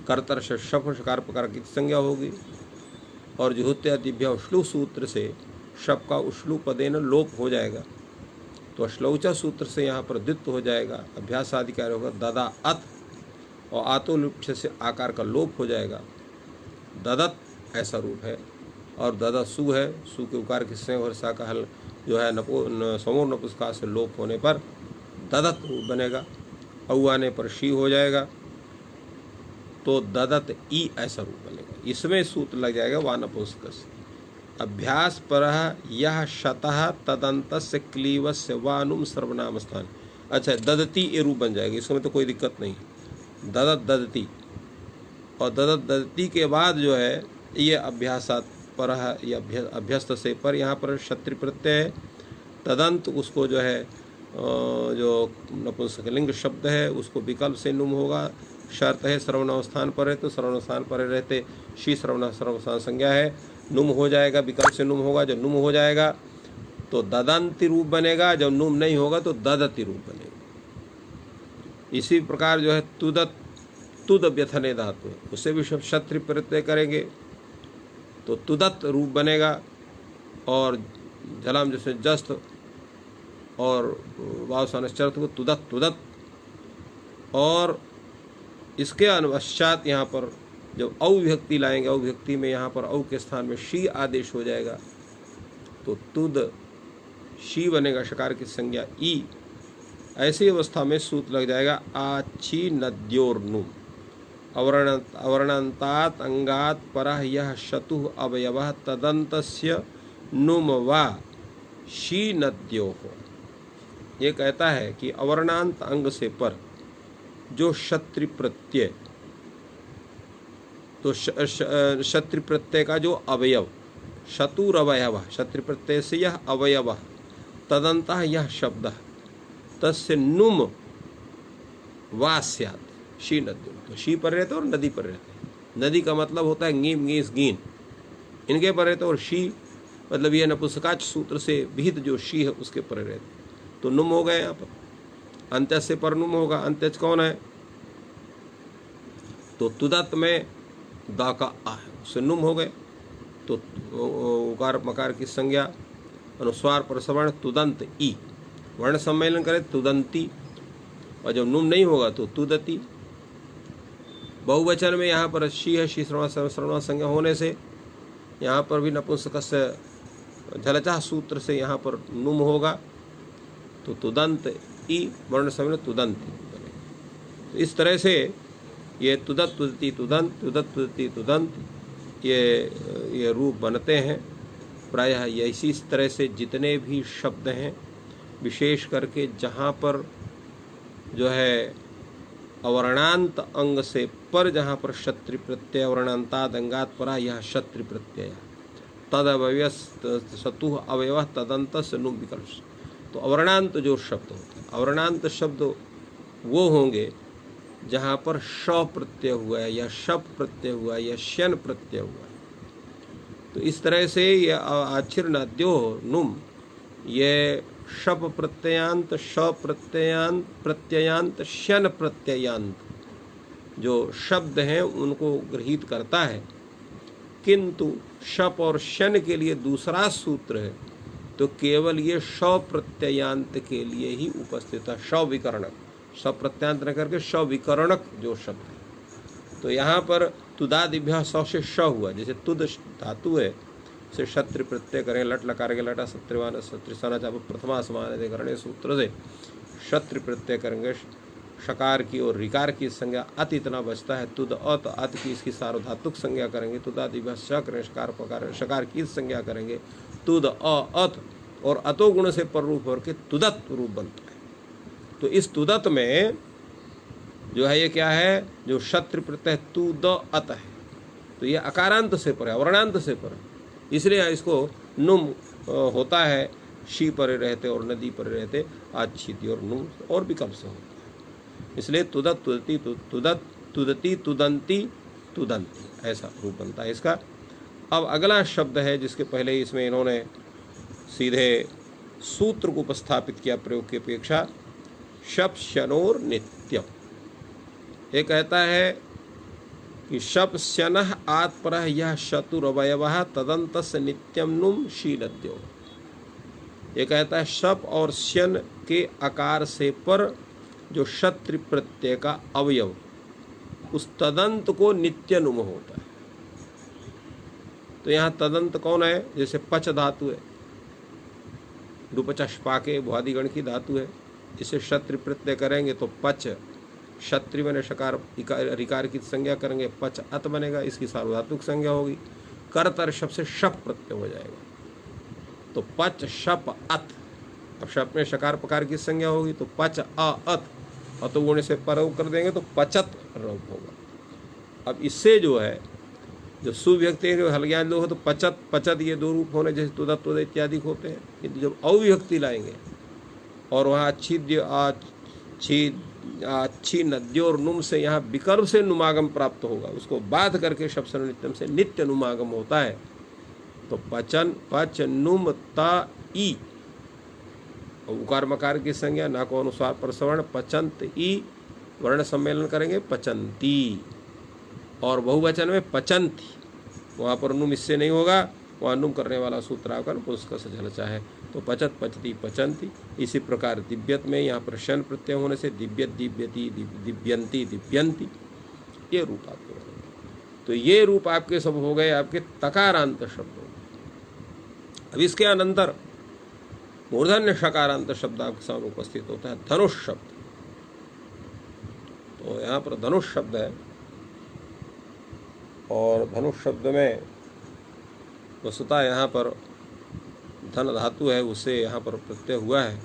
कर्तर से शफ शकार प्रकार की संज्ञा होगी, और जुहुत्यादिभ्य उश्लू सूत्र से शप का उश्लू पदेन लोप हो जाएगा, तो अश्लौचा सूत्र से यहाँ पर द्वित्व हो जाएगा, अभ्यास आदि कार्य होगा ददा अत, और आतोलुप्त से आकार का लोप हो जाएगा। ददत ऐसा रूप है, और ददत सु है, सु के उकार के स्नेह और सा का हल जो है समूह नपुंसकलिंग से लोप होने पर ददत रूप बनेगा। औ आने पर शी हो जाएगा, तो ददत ई ऐसा रूप बनेगा। इसमें सूत्र लग जाएगा वानपुंसक से। अभ्यास परः यह शतः तदंतस्य क्लीवस्य वानुम सर्वनाम स्थान। अच्छा, ददती ये रूप बन जाएगा, इसमें तो कोई दिक्कत नहीं। ददत ददती, और ददत ददती के बाद जो है ये अभ्यासात परः, ये अभ्यस्त से पर, यहाँ पर क्षत्रि प्रत्यय है। तदंत उसको जो है जो नपुंसकलिंग शब्द है उसको विकल्प से नुम होगा। शर्त है सर्वनावस्थान पर है, तो सर्वनावस्थान पर रहते शी सर्वनावस्थान संज्ञा है, नुम हो जाएगा, विकल्प से नुम होगा। जब नुम हो जाएगा तो ददंती रूप बनेगा, जब नुम नहीं होगा तो ददती रूप बनेगा। इसी प्रकार जो है तुदत, तुद व्यथने धातु है, उससे भी क्षत्रि प्रत्यय करेंगे तो तुदत रूप बनेगा। और जलाम जैसे जस्त और वावसानश्चर्त को तुदत तुदत। और इसके अनुपश्चात यहाँ पर जब औ विभक्ति लाएंगे, औ विभक्ति में यहाँ पर औ के स्थान में शी आदेश हो जाएगा, तो तुद शी बनेगा, शकार की संज्ञा ई। ऐसी अवस्था में सूत्र लग जाएगा आची नद्योर्नुम। अवर्णन्तात् अंगात् परः यह शतुः अवयवः तदन्तस्य नुम वा शी नद्योः। ये कहता है कि अवर्णांत अंग से पर जो क्षत्रि प्रत्यय, तो क्षत्रि प्रत्यय का जो अवयव, शतुर अवयव, क्षत्रि प्रत्यय से यह अवयव, तदंतः यह शब्द, तस्य नुम वा स्यात् शी नद्यो। तो शी पर रहते और नदी पर रहते। नदी का मतलब होता है ङीम ङीस गीन, इनके पर रहते, और शी मतलब यह नपुंसकाच सूत्र से विहित जो शी है उसके पर रहते, तो नुम हो गए। यहाँ पर अंत्य से पर नुम होगा। अंत्यज कौन है? तो तुदत में दा का आ है, उससे नुम हो गए। तो उकार मकार की संज्ञा अनुस्वार पर सवर्ण तुदंत ई, वर्ण सम्मेलन करे तुदंती, और जब नुम नहीं होगा तो तुदती। बहुवचन में यहाँ पर शी है, शी सर्वनाम संज्ञा होने से यहाँ पर भी नपुंसकस्य झलचा सूत्र से यहाँ पर नुम होगा, तो तुदंत ई वर्ण सम्मेलन तुदंती बनेगा। तो इस तरह से ये तुदत तुदती तुदंत, तुदत तुदती तुदंत ये रूप बनते हैं। प्रायः इसी तरह से जितने भी शब्द हैं, विशेष करके जहाँ पर जो है अवर्णांत अंग से पर, जहाँ पर क्षत्रि प्रत्यय, अवर्णांताद अंगात परा यह क्षत्रि प्रत्यय, तद अवयव सतुः अवयव तदंतस्य नुम विकल्प। तो अवर्णांत जो शब्द होते हैं, अवर्णांत शब्द वो होंगे जहाँ पर श प्रत्यय हुआ है, या शप प्रत्यय हुआ है, या शन प्रत्यय हुआ है। तो इस तरह से ये आच्छिर नद्यो नुम, ये शप प्रत्ययांत, श प्रत्ययांत, प्रत्ययांत, शन प्रत्ययांत जो शब्द हैं उनको गृहीत करता है। किंतु शप और शन के लिए दूसरा सूत्र है, तो केवल ये श प्रत्ययांत के लिए ही उपस्थित है। श विकरणक, श प्रत्ययांत न करके श विकरणक जो शब्द है। तो यहाँ पर तुदादिभ्य स से श हुआ, जैसे तुद धातु है से क्षत्रि प्रत्यय करें, लट लकार के लटा सत्रिवान सत्रिसाना चाप प्रथमा समान करने सूत्र से क्षत्रि प्रत्यय करेंगे। शकार की और रिकार की संज्ञा अत इतना बचता है। तुद अत, अत की इसकी सार्वधातुक संज्ञा करेंगे। तुदादिभ्य श करें, शकार पकार, शकार की संज्ञा करेंगे। तुद अत, और अतो गुण से पर रूप होकर तुदत रूप बनता है। तो इस तुदत में जो है ये क्या है, जो क्षत्रि प्रत्यय तुद अत है, तो ये अकारांत से पर है, अवर्णांत से पर है, इसलिए इसको नुम होता है। शी पर रहते और नदी पर रहते आच्छिति और नुम और विकल्प से होता है। इसलिए तुदत तुदती तुदत तुदती तुदंती तुदंती ऐसा रूप बनता है इसका। अब अगला शब्द है जिसके पहले इसमें इन्होंने सीधे सूत्र को उपस्थापित किया प्रयोग की अपेक्षा, शप शनोर नित्यम। ये कहता है कि शप स्यनः आत्परः यह शतुरवयवः तदन्तस्य नित्यम नुम शीलद्यो। ये कहता है शप और स्यन के आकार से पर जो शत्रु प्रत्यय का अवयव उस तदंत को नित्य नुम होता है। तो यहाँ तदंत कौन है? जैसे पच धातु है, दुपचष्पाके भुआदिगण की धातु है, इसे शत्रु प्रत्यय करेंगे तो पच, क्षत्रि बने शकार रिकार की संज्ञा करेंगे पच अत बनेगा, इसकी सार्वधातुक संज्ञा होगी। करतर शब्द से शप प्रत्यय हो जाएगा तो पच शप अत। अब शप में शकार पकार की संज्ञा होगी तो पच अ अत, और तो गुण से परव कर देंगे तो पचत रव होगा। अब इससे जो है जो सुविभक्ति जो हलज्ञान लोग हो तो पचत पचत ये दो रूप होने जैसे तुदत तुद इत्यादि होते हैं। किंतु जब अविभक्ति लाएंगे और वहाँ अच्छी नद्यों और नुम से यहाँ विकल्प से नुमागम प्राप्त होगा, उसको बाध करके शब्द नित्यम से नित्य नुमागम होता है। तो पचन पच नुम ता ई, उकार मकार की संज्ञा ना को अनुसार पर सवर्ण पचंत ई, वर्ण सम्मेलन करेंगे पचंती, और बहुवचन में पचंती, वहाँ पर नुम इससे नहीं होगा, वहाँ नुम करने वाला सूत्र आकर पुष्कर से झलचा है तो पचत पचती पचंती। इसी प्रकार दिव्यत में यहाँ पर शन प्रत्यय होने से दिव्यत दिव्यति दिव्यंती दिव्यंती ये रूप आपके बनेंगे। तो ये रूप आपके सब हो गए आपके तकारांत शब्द हो गए। अब इसके अनंतर मूर्धन्य शकारांत शब्द आपके सामने उपस्थित होता है धनुष शब्द। तो यहाँ पर धनुष शब्द है और धनुष शब्द में वस्तुतः यहाँ पर धन धातु है उससे यहाँ पर प्रत्यय हुआ है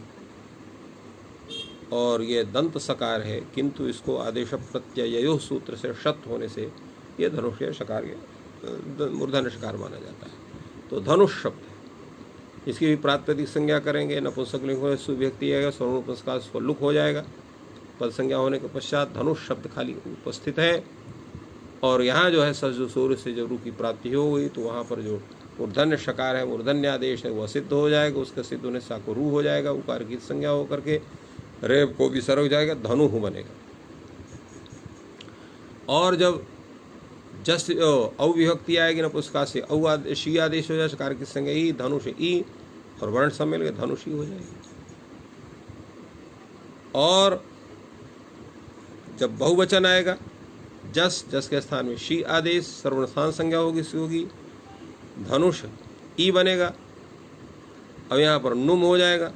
और ये दंत सकार है, किंतु इसको आदेश प्रत्ययो सूत्र से शत होने से ये धनुष शकार मूर्धन्य शकार माना जाता है। तो धनुष शब्द है, इसकी भी प्रातिपदिक संज्ञा करेंगे, नपुंसकलिंग हो सुव्यक्ति आएगा, स्वरूपस्कार स्वलुक हो जाएगा। पद संज्ञा होने के पश्चात धनुष शब्द खाली उपस्थित है और यहाँ जो है सज सूर्य से जब रू की प्राप्ति हो गई तो वहाँ पर जो मूर्धन्य शकार है मूर्धन्य आदेश है वह सिद्ध हो जाएगा, उसका सिद्ध होने से रू हो जाएगा, उकार की संज्ञा होकर के रेप को विसर्ग हो जाएगा, धनु बनेगा। और जब जस अविभक्ति आएगी नपुंसक से शी आदेश हो जाए, शकार की संज्ञा ई, धनुष ई और वर्ण सम्मेल के धनुषी हो जाएगी। और जब बहुवचन आएगा जस के स्थान में शी आदेश सर्वनाम संज्ञा होगी धनुष ई बनेगा। अब यहाँ पर नुम हो जाएगा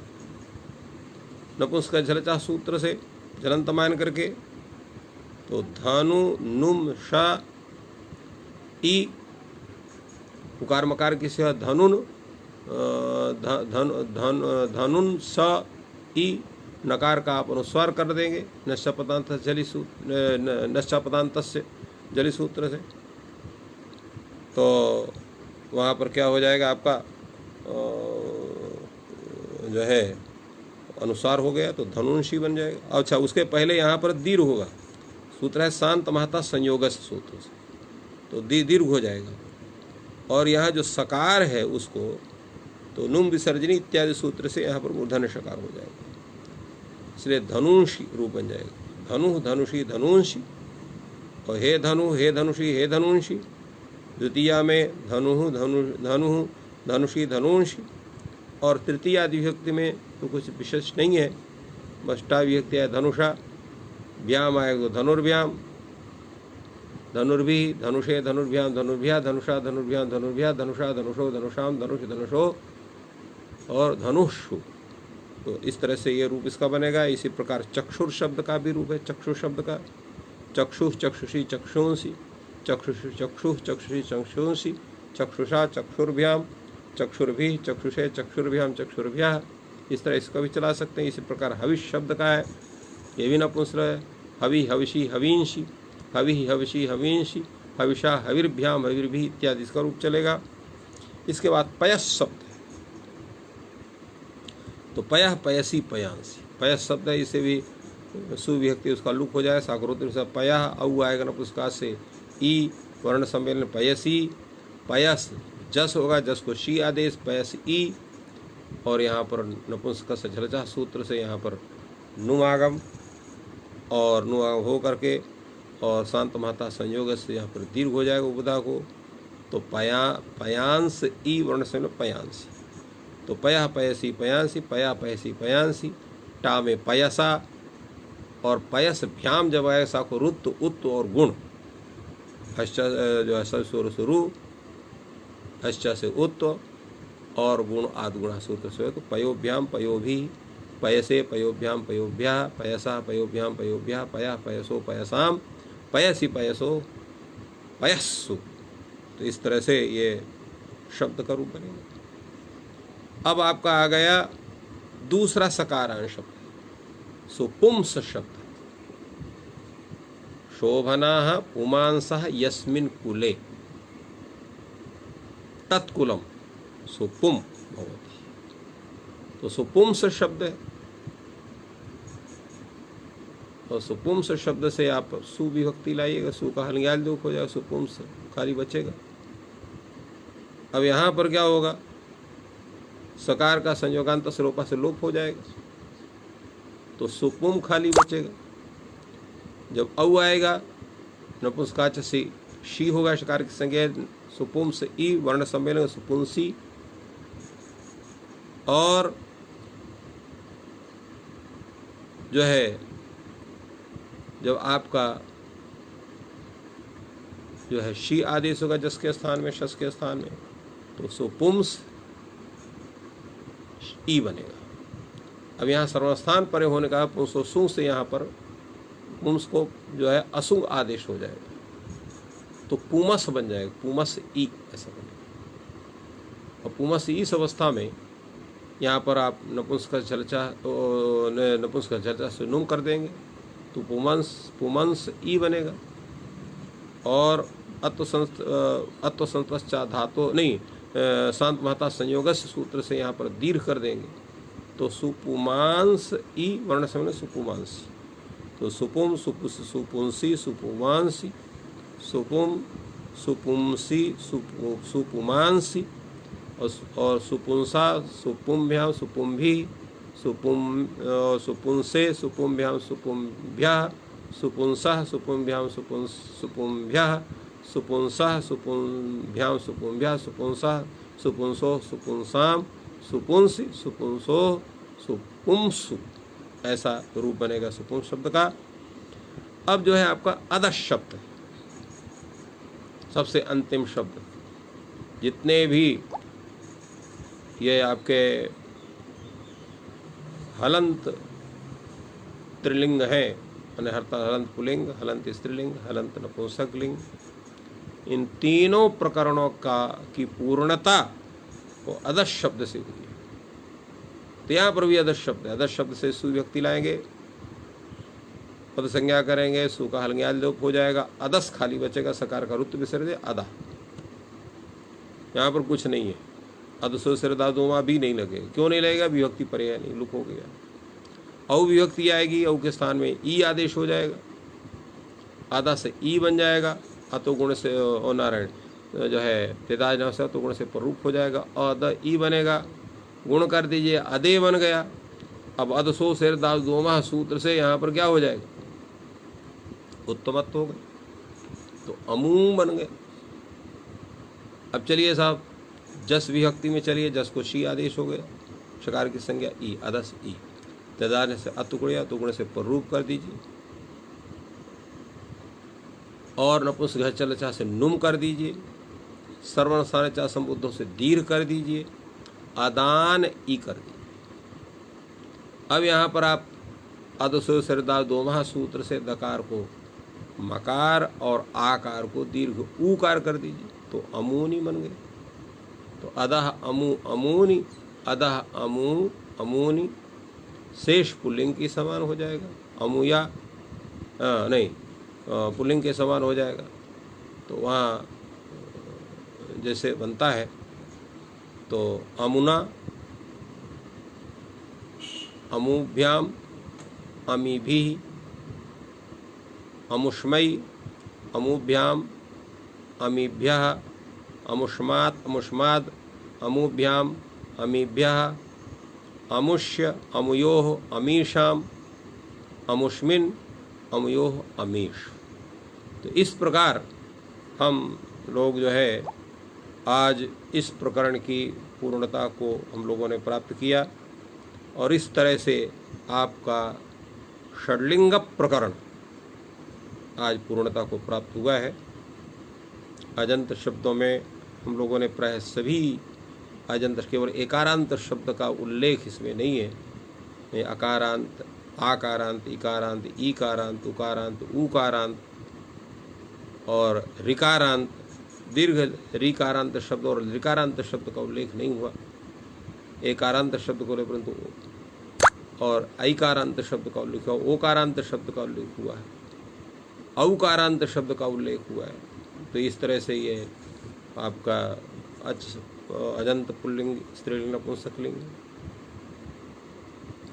नपुंसक झलचा सूत्र से जलंत मान करके, तो धनु नुम श ई, उकार मकार की से धनुन धनुन स ई, नकार का आप अनुस्वार कर देंगे नश्चापदांत से जली सूत्र से, तो वहाँ पर क्या हो जाएगा आपका जो है अनुसार हो गया तो धनुंशी बन जाएगा। अच्छा उसके पहले यहाँ पर दीर्घ होगा, सूत्र है शांत महता संयोगस सूत्र से, तो दीर्घ हो जाएगा। और यहाँ जो सकार है उसको तो नुम विसर्जनी इत्यादि सूत्र से यहाँ पर मूर्धन्य शकार हो जाएगा, इसलिए धनुषी रूप बन जाएगा। धनु धनुषी धनुंशी और हे धनु हे धनुषी हे धनुंशी। द्वितीया में धनु धनु धनुषी धनुंशी और तृतीया विभक्ति में तो कुछ विशेष नहीं है, बष्टा विभक्ति है धनुषा, व्याम आएगा धनुर्व्याम, धनुर्भि धनुषे धनुर्भ्याम धनुर्भ्या धनुषा धनुर्भ्याम धनुर्भ्या धनुषा धनुषो धनुषाम धनुष धनुषो और धनुषु। तो इस तरह से ये रूप इसका बनेगा। इसी प्रकार चक्षुर शब्द का भी रूप है, चक्षुर शब्द का चक्षुष चक्षुषी चक्षुंसी, चक्षुषु चक्षुष चक्षुषी चक्षुंसी, चक्षुषा चक्षुर्भ्याम चक्षुर्भि चक्षुषे चक्षुर्भ्याम चक्षुर्भ्या, इस तरह इसका भी चला सकते हैं। इसी प्रकार हविष शब्द का है, ये भी नपुंसक है, हवि हविषी हवींशी, हवि हविषी हवींशी, हविषा हविर्भ्याम हविर्भि इत्यादि इसका रूप चलेगा। इसके बाद पयस शब्द है, तो पयः पयसी पयांसी, पयस शब्द है, इसे भी सुविभक्ति उसका लुक हो जाए, साकरोत्र से पयः औ आएगा नपुंसक से ई, वर्ण सम्मेलन पयसी, पयस जस होगा, जस को शी आदेश पयस ई, और यहाँ पर नपुंसक से झलचा सूत्र से यहाँ पर नुमागम और नुआगम हो करके और शांत महता संयोग से यहाँ पर दीर्घ हो जाएगा उपधा को। तो पयांस ई वर्ण से पयांस, तो पया पयसी पयांसी, पया पयसी पयांसी, टा में पयसा, और पयस भ्याम जब आए सा को रुत उत और गुण, हश्चा जो है सुर सुरु, हश्चा से उत और गुण आद गुणा सूत्र से, तो पयोभ्याम पयोभी, पयसे पयोभ्याम पयोभ्या, पयसा पयोभ्याम पयोभ्या, पया पयसो पयसाम, पयसी पयसो पयस्सु। तो इस तरह से ये शब्द का रूप बनेगा। अब आपका आ गया दूसरा सकारांश शब्द, सुपुंस शब्द। शोभनाः पुमांसः यस्मिन् कुले तत्कुलम सुपुम भवति। तो सुपुंस शब्द है, और सुपुंस शब्द से आप सुविभक्ति लाइएगा, सु का हलग्याल दुख हो जाएगा, सुपुंस खाली बचेगा। अब यहाँ पर क्या होगा, सकार का संयोगांत स्वरूपा से लोप हो जाएगा, तो सुपुम खाली बचेगा। जब औ आएगा नपुंसकाच से शी होगा, शकार की संज्ञा सुपुम से ई वर्ण सम्मेलन सुपुंसी, और जो है जब आपका जो है शी आदेश होगा जस के स्थान में, शस के स्थान में, तो सुपुंस ई बनेगा। अब यहाँ सर्वस्थान परे होने का पुंसो सु से यहाँ पर पुंस को जो है असुंग आदेश हो जाएगा, तो पुमस बन जाएगा, पुमस ई ऐसा बनेगा। और पुमस इस अवस्था में यहाँ पर आप नपुंसक चर्चा से नुम कर देंगे, तो पुमंस ई बनेगा। और अत्वसंतश्चा धातो नहीं, शांत महता संयोगस्य सूत्र से यहाँ पर दीर्घ कर देंगे, तो सुपुमांस ई वर्ण समय सुपुमांसी, तो सुपुम सुपुंसी सुपुमांसी, सुपुम सुपुंसी सुपुमांसी, और सुपुंसा सुपुम्भ्याम सुपुम्भी, सुपुंसे सुपुम्भ्याम सुपुम्भ्यः, सुपुंसः सुपुम्भ्याम सुपुम्भ्यः, सुपुंसः सुपुम्भ्याम सुपुम्भ्यः, सुपुंसः सुपुंसो सुपुंसाम, सुपुंसी सुपुंसो सुपुंसु, ऐसा रूप बनेगा सुपुंस शब्द का। अब जो है आपका अदश शब्द, सबसे अंतिम शब्द। जितने भी ये आपके हलंत त्रिलिंग हैं, यानी हलंत पुलिंग, हलंत स्त्रीलिंग, हलंत नपुंसक लिंग, इन तीनों प्रकरणों की पूर्णता वो अदश शब्द से हुई है। तो यहाँ पर भी अदश शब्द है। अदश शब्द से सुविभक्ति लाएंगे, पद संज्ञा करेंगे, सु का हलग्याल लोप हो जाएगा, अदस खाली बचेगा, सकार का रुत्व विसर्ज अदा। यहाँ पर कुछ नहीं है, अदसो सिरदादोमा भी नहीं लगेगा। क्यों नहीं लगेगा, विभक्ति पर्याय नहीं, लुक हो गया। औ विभक्ति आएगी, औ के स्थान में ई आदेश हो जाएगा, आधा से ई बन जाएगा, अतो गुण से ओ नारायण जो है तेदाज नाम से तो गुण से प्ररूप हो जाएगा, अद ई बनेगा, गुण कर दीजिए, अदे बन गया। अब अदसो सिरदादोमा सूत्र से यहाँ पर क्या हो जाएगा, उत्तमत्व हो गए, तो अमू बन गए। अब चलिए साहब जस विभक्ति में चलिए, जस को शी आदेश हो गया, शकार की संज्ञा ई, अदस ई, तदान से अतुगुणया, तुगुण से पररूप कर दीजिए, और नपुंसक चलचा से नुम कर दीजिए, सर्वण स्थान चा संबुद्धों से दीर्घ कर दीजिए, आदान ई कर दीजिए। अब यहाँ पर आप अदसो सिरदा दोमा सूत्र से दकार को मकार और आकार को दीर्घ ऊकार कर दीजिए, तो अमूनी बन गए। तो अदह अमू अमूनी, अदह अमू अमूनी, शेष पुल्लिंग के समान हो जाएगा, अमुया नहीं पुल्लिंग के समान हो जाएगा। तो वहाँ जैसे बनता है, तो अमुना, अमुभ्याम, अमीभी, अमुष्मयी, अमुभ्याम, अमीभ्यः, अमुष्मात्, अमुष्माद, अमुभ्याम, अमीभ्यः, अमुष्य, अमुयोः, अमीषाम, अमुष्मिन्, अमुयोः, अमीष। तो इस प्रकार हम लोग जो है आज इस प्रकरण की पूर्णता को हम लोगों ने प्राप्त किया और इस तरह से आपका षड्लिंग प्रकरण आज पूर्णता को प्राप्त हुआ है। अजंत शब्दों में हम लोगों ने प्राय सभी अजंत, केवल एकारांत शब्द का उल्लेख इसमें नहीं है। अकारांत, आकारांत, इकारांत, ईकारांत, उकारांत, ऊकारांत और ऋकारांत, दीर्घ ऋकारांत शब्द और ऋकारांत शब्द का उल्लेख नहीं हुआ। एकारांत शब्द को परंतु और ऐकारांत शब्द का उल्लेख हुआ, ओकारांत शब्द का उल्लेख हुआ है, औकारांत शब्द का उल्लेख हुआ है। तो इस तरह से ये आपका अजंत पुल्लिंग, स्त्रीलिंग, नपुंसकलिंग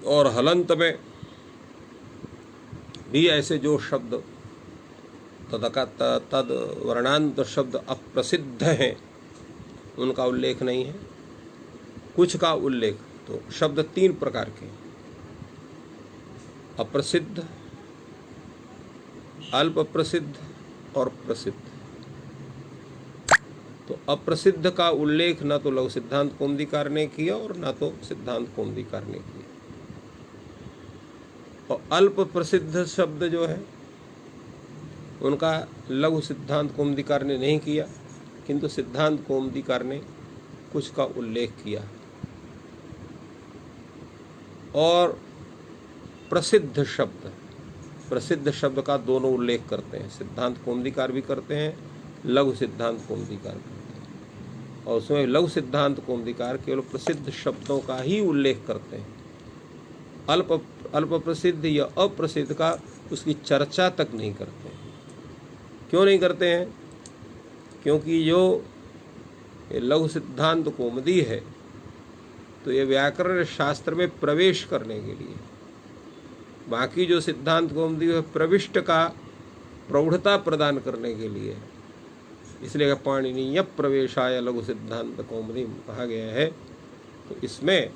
और हलंत में भी ऐसे जो शब्द तद वर्णांत शब्द अप्रसिद्ध हैं उनका उल्लेख नहीं है। कुछ का उल्लेख, तो शब्द 3 प्रकार के, अप्रसिद्ध, अल्प प्रसिद्ध और प्रसिद्ध। तो अप्रसिद्ध का उल्लेख ना तो लघु सिद्धांत कौमुदीकार ने किया और ना तो सिद्धांत कौमुदीकार ने किया। और अल्प प्रसिद्ध शब्द जो है उनका लघु सिद्धांत कौमुदीकार ने नहीं किया, किंतु सिद्धांत कौमुदीकार ने कुछ का उल्लेख किया। और प्रसिद्ध शब्द का दोनों उल्लेख करते हैं, सिद्धांत कौमुदीकार भी करते हैं, लघु सिद्धांत कौमुदीकार करते हैं। और उसमें लघु सिद्धांत कौमुदीकार केवल प्रसिद्ध शब्दों का ही उल्लेख करते हैं। अल्प प्रसिद्ध या अप्रसिद्ध का उसकी चर्चा तक नहीं करते हैं। क्यों नहीं करते हैं? क्योंकि जो लघु सिद्धांत कौमुदी है तो ये व्याकरण शास्त्र में प्रवेश करने के लिए, बाकी जो सिद्धांत कौमुदी है प्रविष्ट का प्रौढ़ता प्रदान करने के लिए, इसलिए पाणिनीय प्रवेशाय लघु सिद्धांत कौमुदी कहा गया है। तो इसमें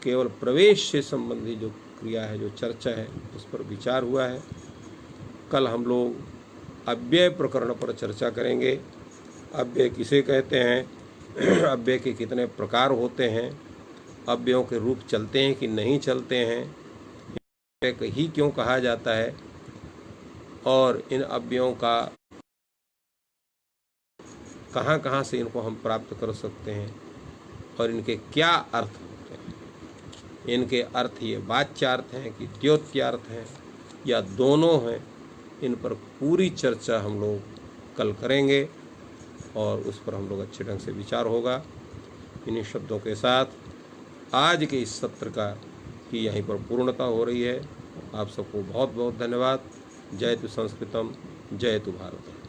केवल प्रवेश से संबंधी जो क्रिया है, जो चर्चा है, उस पर विचार हुआ है। कल हम लोग अव्यय प्रकरण पर चर्चा करेंगे। अव्यय किसे कहते हैं, अव्यय के कितने प्रकार होते हैं, अव्ययों के रूप चलते हैं कि नहीं चलते हैं, ही क्यों कहा जाता है, और इन अव्ययों का कहाँ कहाँ से इनको हम प्राप्त कर सकते हैं और इनके क्या अर्थ होते हैं। इनके अर्थ ये वाच्यार्थ हैं कि द्योत्यार्थ हैं या दोनों हैं, इन पर पूरी चर्चा हम लोग कल करेंगे और उस पर हम लोग अच्छे ढंग से विचार होगा। इन्हीं शब्दों के साथ आज के इस सत्र का की यहीं पर पूर्णता हो रही है। आप सबको बहुत बहुत धन्यवाद। जय तु संस्कृतम, जय तु भारत।